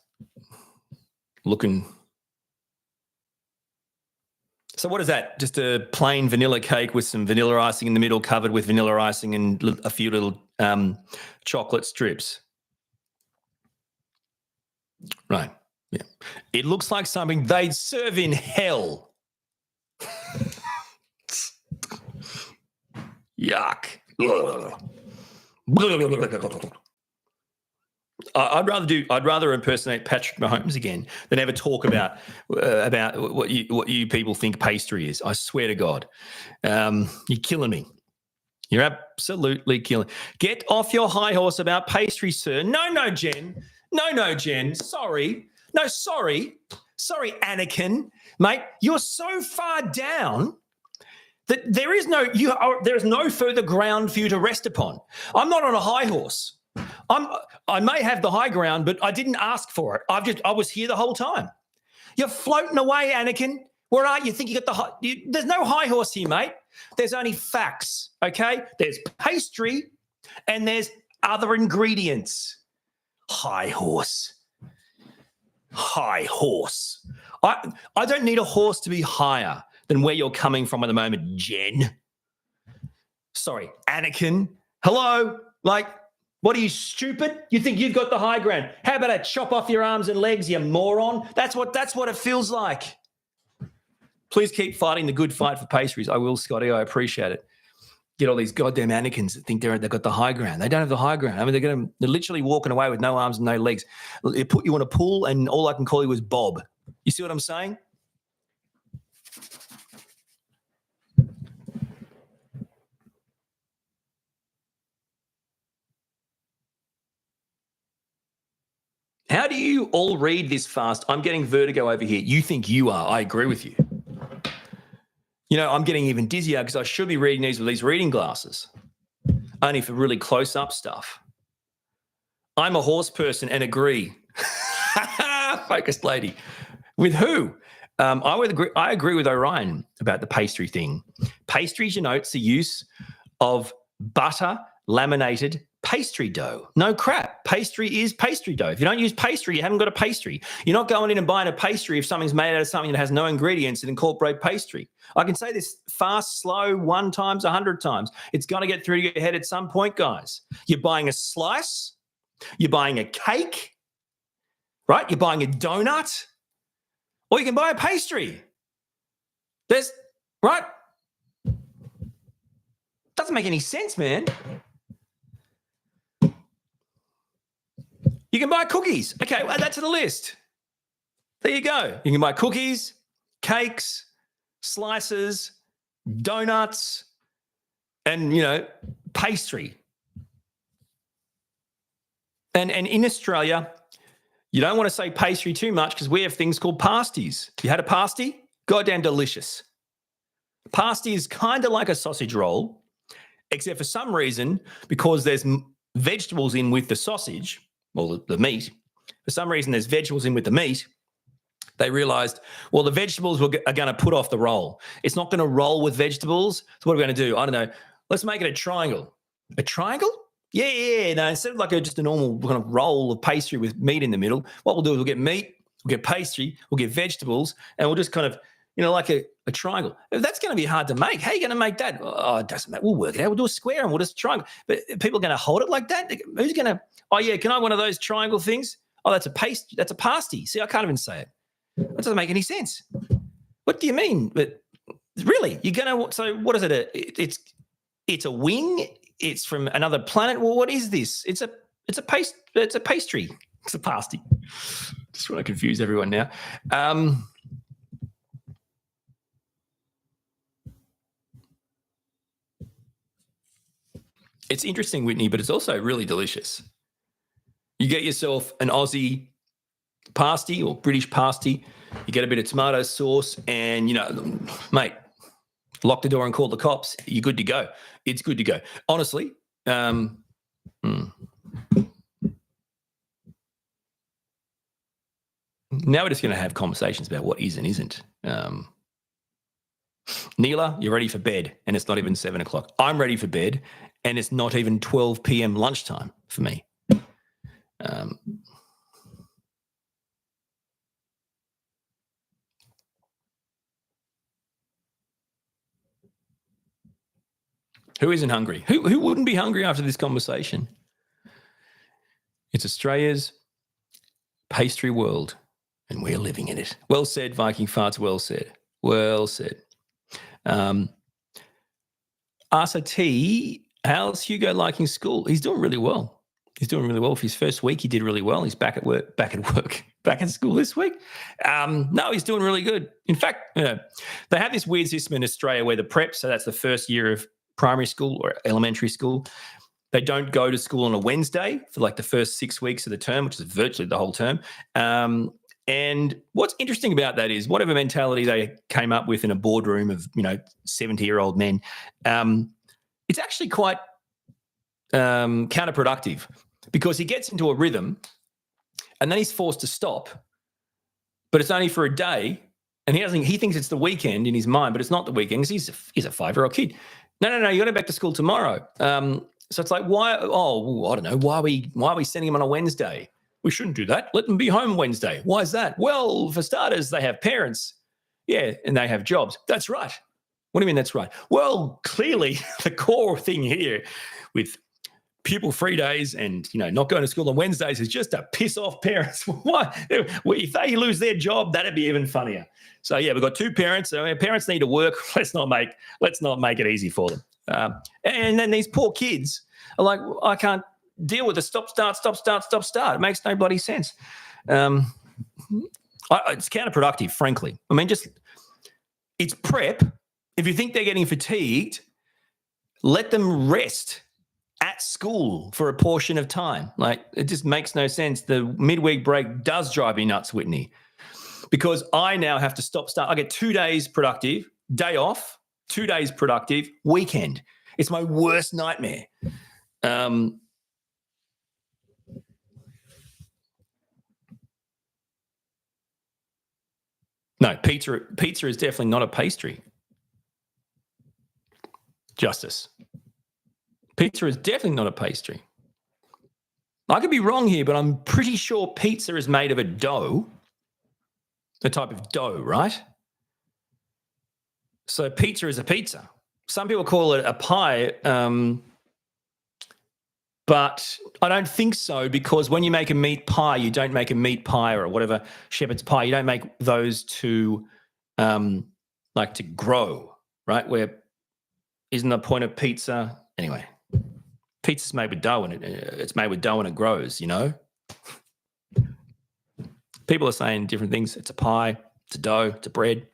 looking. So what is that? Just a plain vanilla cake with some vanilla icing in the middle, covered with vanilla icing and a few little chocolate strips. Right. Yeah. It looks like something they'd serve in hell. Yuck. I'd rather impersonate Patrick Mahomes again than ever talk about what you people think pastry is. I swear to God, you're killing me. You're absolutely killing. Get off your high horse about pastry, sir. No, Jen. No, Jen. Sorry. No, sorry. Sorry, Anakin, mate. You're so far down that there is no further ground for you to rest upon. I'm not on a high horse. I may have the high ground, but I didn't ask for it. I was here the whole time. You're floating away, Anakin. Where are you? You think you got there's no high horse here, mate. There's only facts, okay? There's pastry and there's other ingredients. High horse. High horse. I don't need a horse to be higher than where you're coming from at the moment, Jen. Sorry, Anakin. Hello? Like, what are you, stupid? You think you've got the high ground? How about I chop off your arms and legs, you moron? That's what it feels like. Please keep fighting the good fight for pastries. I will, Scotty. I appreciate it. Get all these goddamn Anakins that think they've got the high ground. They don't have the high ground. I mean, they're literally walking away with no arms and no legs. They put you on a pool, and all I can call you is Bob. You see what I'm saying? How do you all read this fast? I'm getting vertigo over here. You think you are. I agree with you. You know, I'm getting even dizzier because I should be reading these with these reading glasses, only for really close-up stuff. I'm a horse person and agree. Focused lady. With who? I agree with Orion about the pastry thing. Pastry denotes the use of butter laminated pastry dough. No crap. Pastry is pastry dough. If you don't use pastry, you haven't got a pastry. You're not going in and buying a pastry if something's made out of something that has no ingredients that incorporate pastry. I can say this fast, slow, 1 times, 100 times. It's going to get through to your head at some point, guys. You're buying a slice. You're buying a cake, right? You're buying a donut, or you can buy a pastry. Right? Doesn't make any sense, man. You can buy cookies. Okay, well, add that to the list. There you go. You can buy cookies, cakes, slices, donuts, and, pastry. And in Australia, you don't want to say pastry too much because we have things called pasties. You had a pasty? Goddamn delicious. Pasty is kind of like a sausage roll, except for some reason, because there's vegetables in with the sausage, or the meat, for some reason there's vegetables in with the meat, they realized, well, the vegetables are going to put off the roll. It's not going to roll with vegetables. So what are we going to do? I don't know. Let's make it a triangle. A triangle? Yeah. No, instead of like just a normal kind of roll of pastry with meat in the middle, what we'll do is we'll get meat, we'll get pastry, we'll get vegetables, and we'll just kind of, like a triangle. That's going to be hard to make. How are you going to make that? Oh, it doesn't matter. We'll work it out. We'll do a square and we'll just triangle. But people are going to hold it like that? Who's going to, oh, yeah, can I have one of those triangle things? Oh, that's a paste. That's a pasty. See, I can't even say it. That doesn't make any sense. What do you mean? But really, you're going to, so what is it? It's a wing. It's from another planet. Well, what is this? It's a pastry. It's a pasty. Just want to confuse everyone now. It's interesting, Whitney, but it's also really delicious. You get yourself an Aussie pasty or British pasty, you get a bit of tomato sauce and, mate, lock the door and call the cops. You're good to go. It's good to go. Honestly, now we're just going to have conversations about what is and isn't. Neela, you're ready for bed and it's not even 7 o'clock. I'm ready for bed and it's not even 12 p.m. lunchtime for me. Who isn't hungry? Who wouldn't be hungry after this conversation? It's Australia's pastry world, and we're living in it. Well said, Viking Farts. Well said. Well said. Asa T, how's Hugo liking school? He's doing really well. He's doing really well. For his first week, he did really well. He's back at school this week. No, he's doing really good. In fact, they have this weird system in Australia where the prep, so that's the first year of primary school or elementary school, they don't go to school on a Wednesday for like the first 6 weeks of the term, which is virtually the whole term. And what's interesting about that is whatever mentality they came up with in a boardroom of 70-year-old men, it's actually quite counterproductive, because he gets into a rhythm and then he's forced to stop, but it's only for a day, and he thinks it's the weekend in his mind, but it's not the weekend because he's a 5-year-old kid. No, you got to go back to school tomorrow. So it's like, why? Oh, I don't know. Why are we sending him on a Wednesday? We shouldn't do that. Let them be home Wednesday. Why is that? Well, for starters, they have parents. Yeah, and they have jobs. That's right. What do you mean that's right? Well, clearly the core thing here with pupil-free days and not going to school on Wednesdays is just to piss off parents. Why? If they lose their job, that'd be even funnier. So yeah, we've got two parents. So parents need to work. Let's not make it easy for them. And then these poor kids are like, I can't deal with the stop, start. It makes no bloody sense. It's counterproductive, frankly. I mean, it's prep. If you think they're getting fatigued, let them rest at school for a portion of time. Like, it just makes no sense. The midweek break does drive me nuts, Whitney, because I now have to stop, start. I get 2 days productive, day off, 2 days productive, weekend. It's my worst nightmare. No, pizza is definitely not a pastry. Justice. Pizza is definitely not a pastry. I could be wrong here, but I'm pretty sure pizza is made of a dough, a type of dough, right? So pizza is a pizza. Some people call it a pie, but I don't think so, because when you make a meat pie, you don't make a meat pie or whatever, shepherd's pie. You don't make those to to grow, right? Where isn't the point of pizza? Anyway, pizza's made with dough, and it's made with dough and it grows, People are saying different things. It's a pie, it's a dough, it's a bread.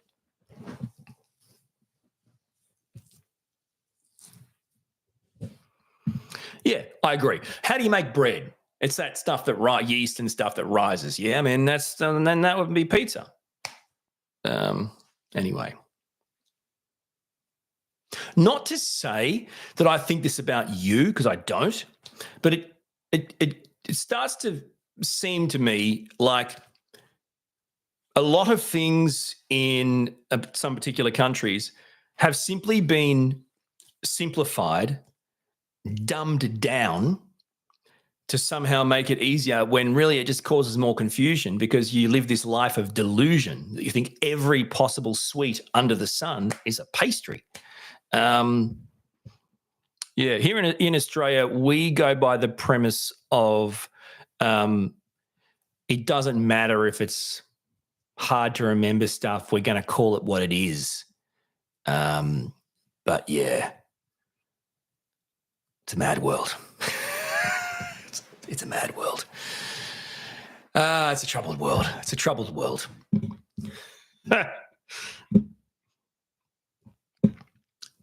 Yeah, I agree. How do you make bread? It's that stuff that yeast and stuff that rises. Yeah, I mean, then that would be pizza. Anyway. Not to say that I think this about you, because I don't, but it starts to seem to me like a lot of things in some particular countries have simply been simplified, dumbed down to somehow make it easier, when really it just causes more confusion, because you live this life of delusion that you think every possible sweet under the sun is a pastry. Here in Australia, we go by the premise of it doesn't matter if it's hard to remember stuff, we're going to call it what it is. But yeah, it's a mad world. It's a mad world. It's a troubled world. It's a troubled world.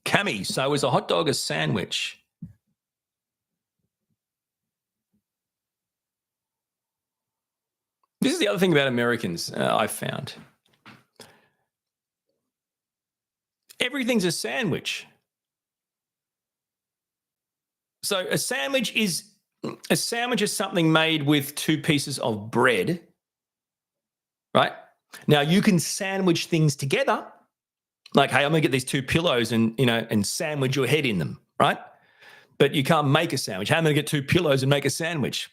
Cammy, so is a hot dog a sandwich? This is the other thing about Americans I've found. Everything's a sandwich. So a sandwich is something made with 2 pieces of bread, right? Now you can sandwich things together. Like, hey, I'm gonna get these 2 pillows and sandwich your head in them, right? But you can't make a sandwich. How am I gonna get 2 pillows and make a sandwich,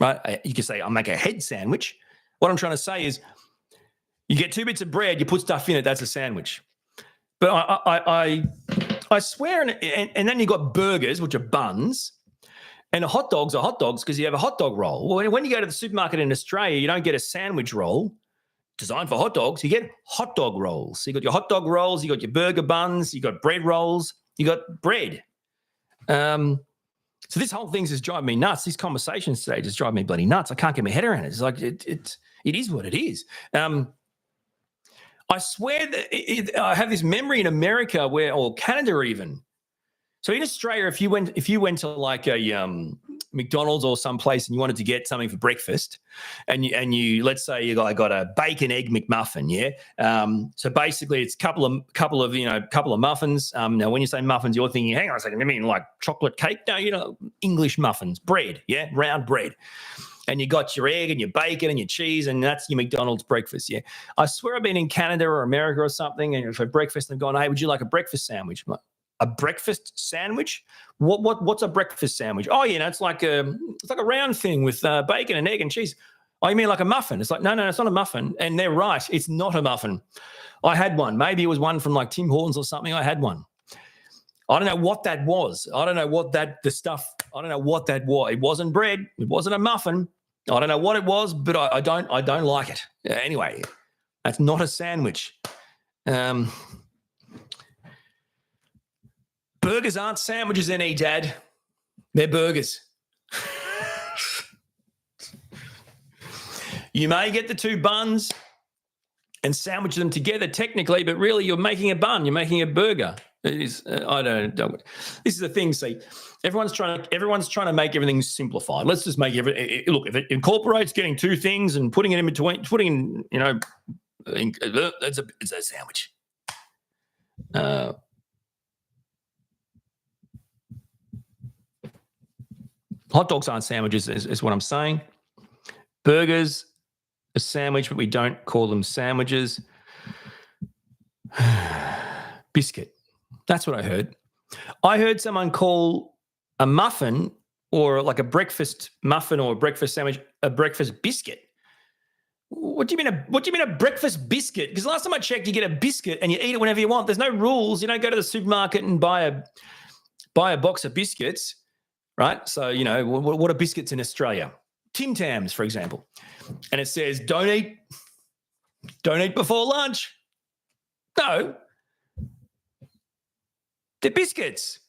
right? You can say, I'll make a head sandwich. What I'm trying to say is, you get 2 bits of bread, you put stuff in it, that's a sandwich. But I swear, and then you got burgers, which are buns, and hot dogs are hot dogs because you have a hot dog roll. Well, when you go to the supermarket in Australia, you don't get a sandwich roll designed for hot dogs. You get hot dog rolls. So you got your hot dog rolls, you got your burger buns, you got bread rolls, you got bread. So this whole thing's just driving me nuts. These conversations today just drive me bloody nuts. I can't get my head around it. It's like it is what it is. I swear that I have this memory in America or Canada even. So in Australia, if you went to like a McDonald's or someplace and you wanted to get something for breakfast, and you let's say you got a bacon egg McMuffin, yeah. So basically, it's a couple of muffins. Now, when you say muffins, you're thinking, hang on a second, I mean like chocolate cake? No, English muffins, bread, yeah, round bread. And you got your egg and your bacon and your cheese, and that's your McDonald's breakfast, yeah. I swear I've been in Canada or America or something, and for breakfast, they've gone, hey, would you like a breakfast sandwich? I'm like, a breakfast sandwich? What's a breakfast sandwich? Oh, it's like a round thing with bacon and egg and cheese. Oh, you mean like a muffin? It's like, no, it's not a muffin. And they're right. It's not a muffin. I had one. Maybe it was one from like Tim Hortons or something. I had one. I don't know what that was. I don't know what that was. It wasn't bread. It wasn't a muffin. I don't know what it was, but I don't like it. Anyway, that's not a sandwich. Burgers aren't sandwiches any, Dad. They're burgers. You may get the two buns and sandwich them together technically, but really you're making a bun. You're making a burger. It is. I don't. This is the thing. See, everyone's trying to make everything simplified. Let's just make look. If it incorporates getting two things and putting it in between, it's a sandwich. Hot dogs aren't sandwiches, is what I'm saying. Burgers, a sandwich, but we don't call them sandwiches. Biscuit. That's what I heard. I heard someone call a muffin or like a breakfast muffin or a breakfast sandwich a breakfast biscuit. What do you mean a breakfast biscuit? Because last time I checked, you get a biscuit and you eat it whenever you want. There's no rules. You don't go to the supermarket and buy a box of biscuits. Right? So, what are biscuits in Australia? Tim Tams, for example. And it says, don't eat before lunch. No. They're biscuits.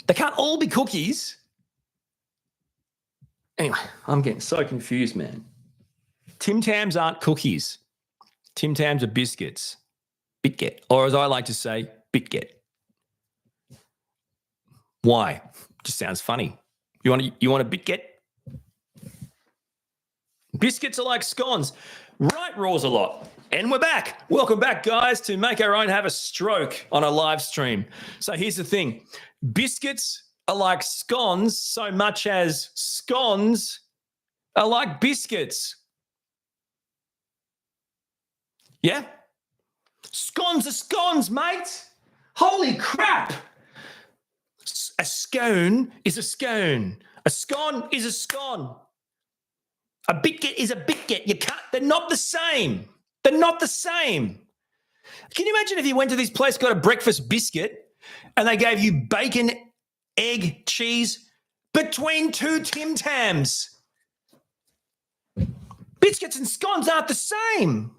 They can't all be cookies. Anyway, I'm getting so confused, man. Tim Tams aren't cookies. Tim Tams are biscuits. Bitget. Or as I like to say, Bitget. Why? Just sounds funny. You want a Bitget? Biscuits are like scones. Right, Roars a lot. And we're back. Welcome back, guys, to Make Our Own Have a Stroke on a live stream. So here's the thing. Biscuits are like scones so much as scones are like biscuits. Yeah? Scones are scones, mate. Holy crap. A scone is a scone. A scone is a scone. A bitget is a bitget. They're not the same. They're not the same. Can you imagine if you went to this place, got a breakfast biscuit, and they gave you bacon, egg, cheese between two Tim Tams? Biscuits and scones aren't the same.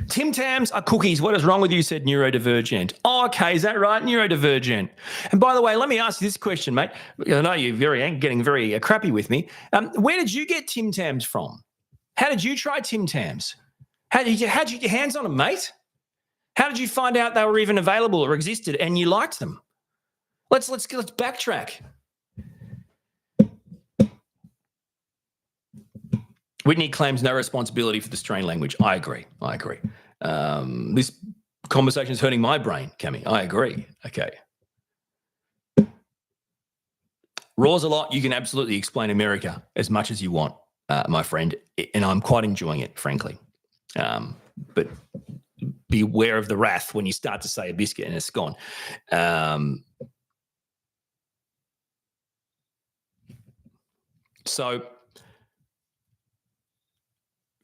Tim Tams are cookies. What is wrong with you, said neurodivergent. Oh, okay, is that right? Neurodivergent. And by the way, let me ask you this question, mate. I know you're getting very crappy with me. Where did you get Tim Tams from? How did you try Tim Tams? How did you get your hands on them, mate? How did you find out they were even available or existed and you liked them? Let's backtrack. Whitney claims no responsibility for the strain language. I agree. This conversation is hurting my brain, Cami. I agree. Okay. Roars a lot. You can absolutely explain America as much as you want, my friend, and I'm quite enjoying it, frankly. But beware of the wrath when you start to say a biscuit and a scone. So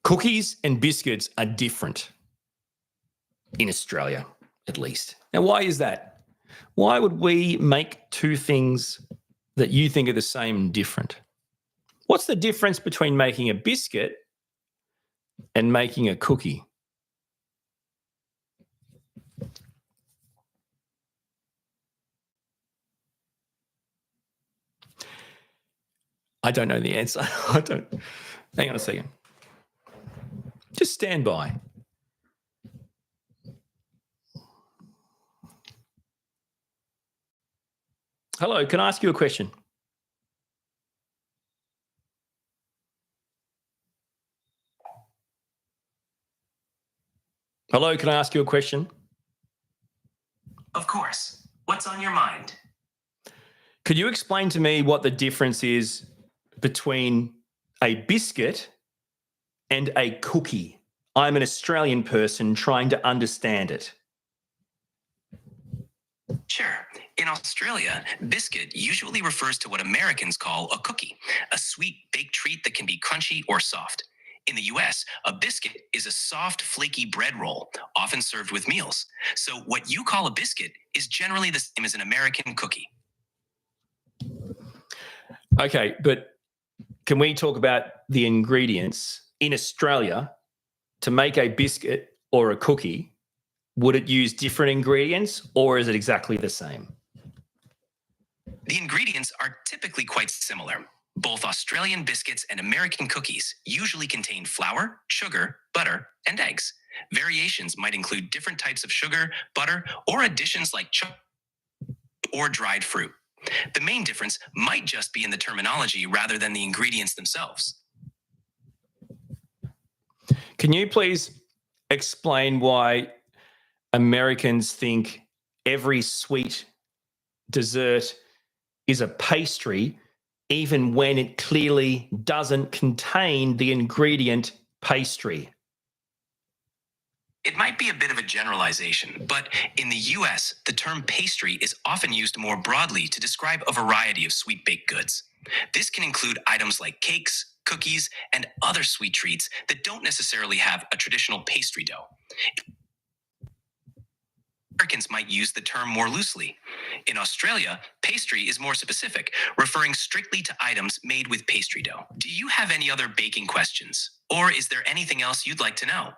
cookies and biscuits are different in Australia, at least. Now, why is that? Why would we make two things that you think are the same different? What's the difference between making a biscuit and making a cookie? I don't know the answer. I don't. Hang on a second. Just stand by. Hello, can I ask you a question? Hello, can I ask you a question?
Of course. What's on your mind?
Could you explain to me what the difference is between a biscuit and a cookie? I'm an Australian person trying to understand it.
Sure. In Australia, biscuit usually refers to what Americans call a cookie, a sweet baked treat that can be crunchy or soft. In the US, a biscuit is a soft, flaky bread roll, often served with meals. So, what you call a biscuit is generally the same as an American cookie.
Okay, but can we talk about the ingredients in Australia to make a biscuit or a cookie? Would it use different ingredients or is it exactly the same?
The ingredients are typically quite similar. Both Australian biscuits and American cookies usually contain flour, sugar, butter, and eggs. Variations might include different types of sugar, butter, or additions like chocolate or dried fruit. The main difference might just be in the terminology rather than the ingredients themselves.
Can you please explain why Americans think every sweet dessert is a pastry, even when it clearly doesn't contain the ingredient pastry?
It might be a bit of a generalization, but in the US, the term pastry is often used more broadly to describe a variety of sweet baked goods. This can include items like cakes, cookies, and other sweet treats that don't necessarily have a traditional pastry dough. Americans might use the term more loosely. In Australia, pastry is more specific, referring strictly to items made with pastry dough. Do you have any other baking questions? Or is there anything else you'd like to know?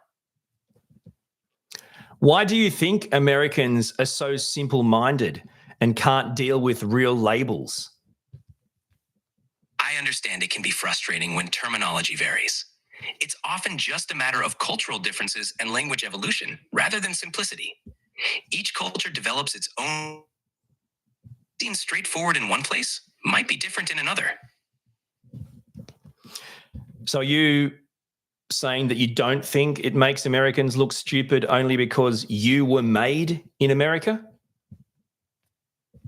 Why do you think Americans are so simple-minded and can't deal with real labels?
I understand it can be frustrating when terminology varies. It's often just a matter of cultural differences and language evolution rather than simplicity. Each culture develops its own. Seems straightforward in one place might be different in another.
So you saying that you don't think it makes Americans look stupid only because you were made in America?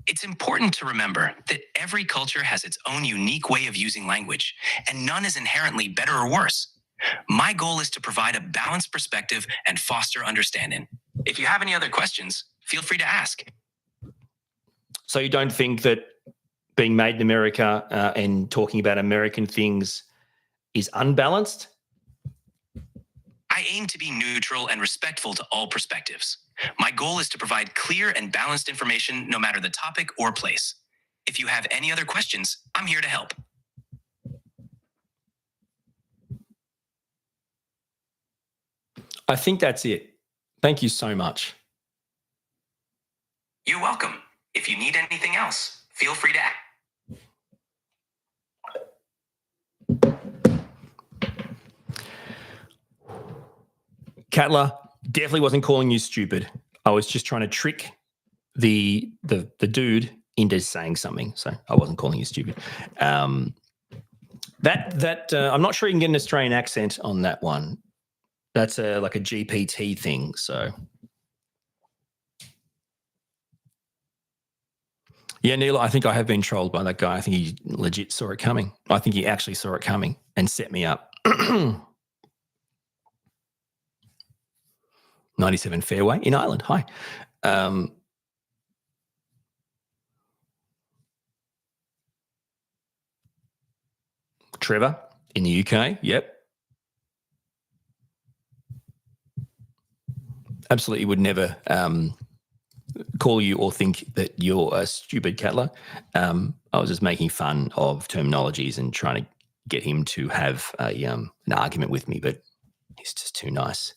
It's important to remember that every culture has its own unique way of using language, and none is inherently better or worse. My goal is to provide a balanced perspective and foster understanding. If you have any other questions, feel free to ask.
So you don't think that being made in America and talking about American things is unbalanced?
I aim to be neutral and respectful to all perspectives. My goal is to provide clear and balanced information no matter the topic or place. If you have any other questions, I'm here to help.
I think that's it. Thank you so much.
You're welcome. If you need anything else, feel free to ask.
Katla, definitely wasn't calling you stupid. I was just trying to trick the dude into saying something. So I wasn't calling you stupid. I'm not sure you can get an Australian accent on that one. That's like a GPT thing. So yeah, Neil, I think I have been trolled by that guy. I think he legit saw it coming. I think he actually saw it coming and set me up. 97 Fairway in Ireland. Hi. Trevor in the UK. Yep. Absolutely would never call you or think that you're a stupid, Catler. I was just making fun of terminologies and trying to get him to have an argument with me, but he's just too nice.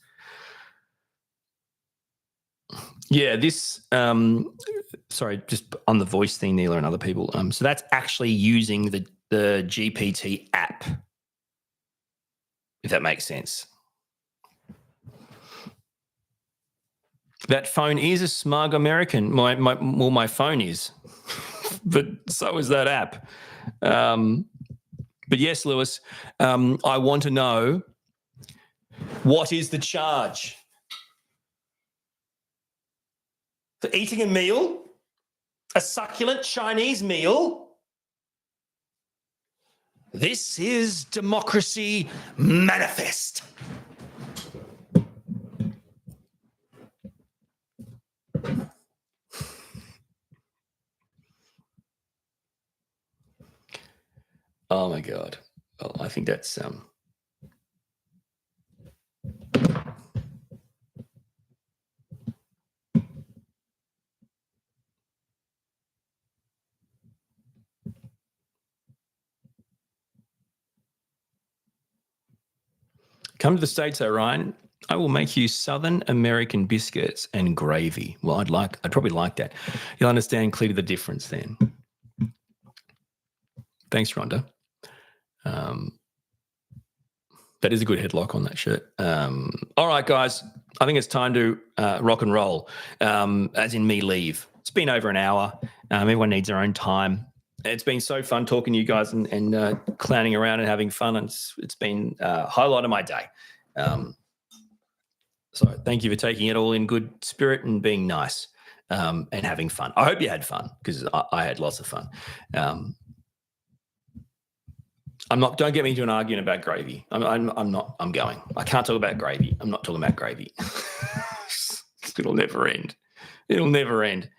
Yeah, this, sorry, just on the voice thing, Neela and other people. So that's actually using the GPT app, if that makes sense. That phone is a smug American. My phone is, but so is that app. But yes, Lewis, I want to know, what is the charge for eating a meal, a succulent Chinese meal? This is Democracy Manifest. Oh my God. Well, I think that's come to the States, Orion. I will make you Southern American biscuits and gravy. Well, I'd probably like that. You'll understand clearly the difference then. Thanks, Rhonda. That is a good headlock on that shirt. All right, guys. I think it's time to rock and roll, as in me leave. It's been over an hour. Everyone needs their own time. It's been so fun talking to you guys and clowning around and having fun. And it's been a highlight of my day. So thank you for taking it all in good spirit and being nice and having fun. I hope you had fun, because I had lots of fun. Don't get me into an argument about gravy. I'm not. I'm going. I can't talk about gravy. I'm not talking about gravy. It'll never end. It'll never end.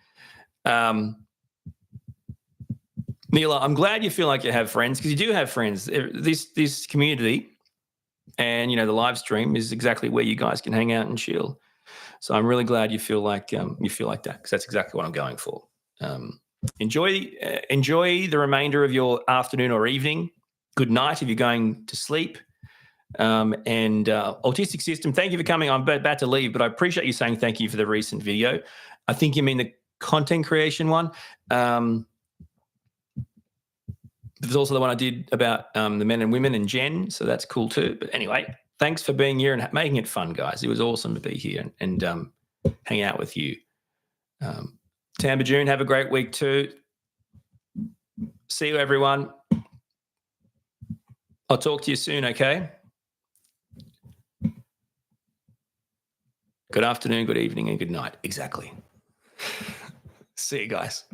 Neela, I'm glad you feel like you have friends, because you do have friends. This community and, the live stream is exactly where you guys can hang out and chill. So I'm really glad you feel like that, because that's exactly what I'm going for. Enjoy the remainder of your afternoon or evening. Good night if you're going to sleep. And Autistic System, thank you for coming. I'm about to leave, but I appreciate you saying thank you for the recent video. I think you mean the content creation one. There's also the one I did about the men and women and Jen, so that's cool too. But anyway, thanks for being here and making it fun, guys. It was awesome to be here and hang out with you. Tamba June, have a great week too. See you, everyone. I'll talk to you soon, okay? Good afternoon, good evening, and good night. Exactly. See you guys.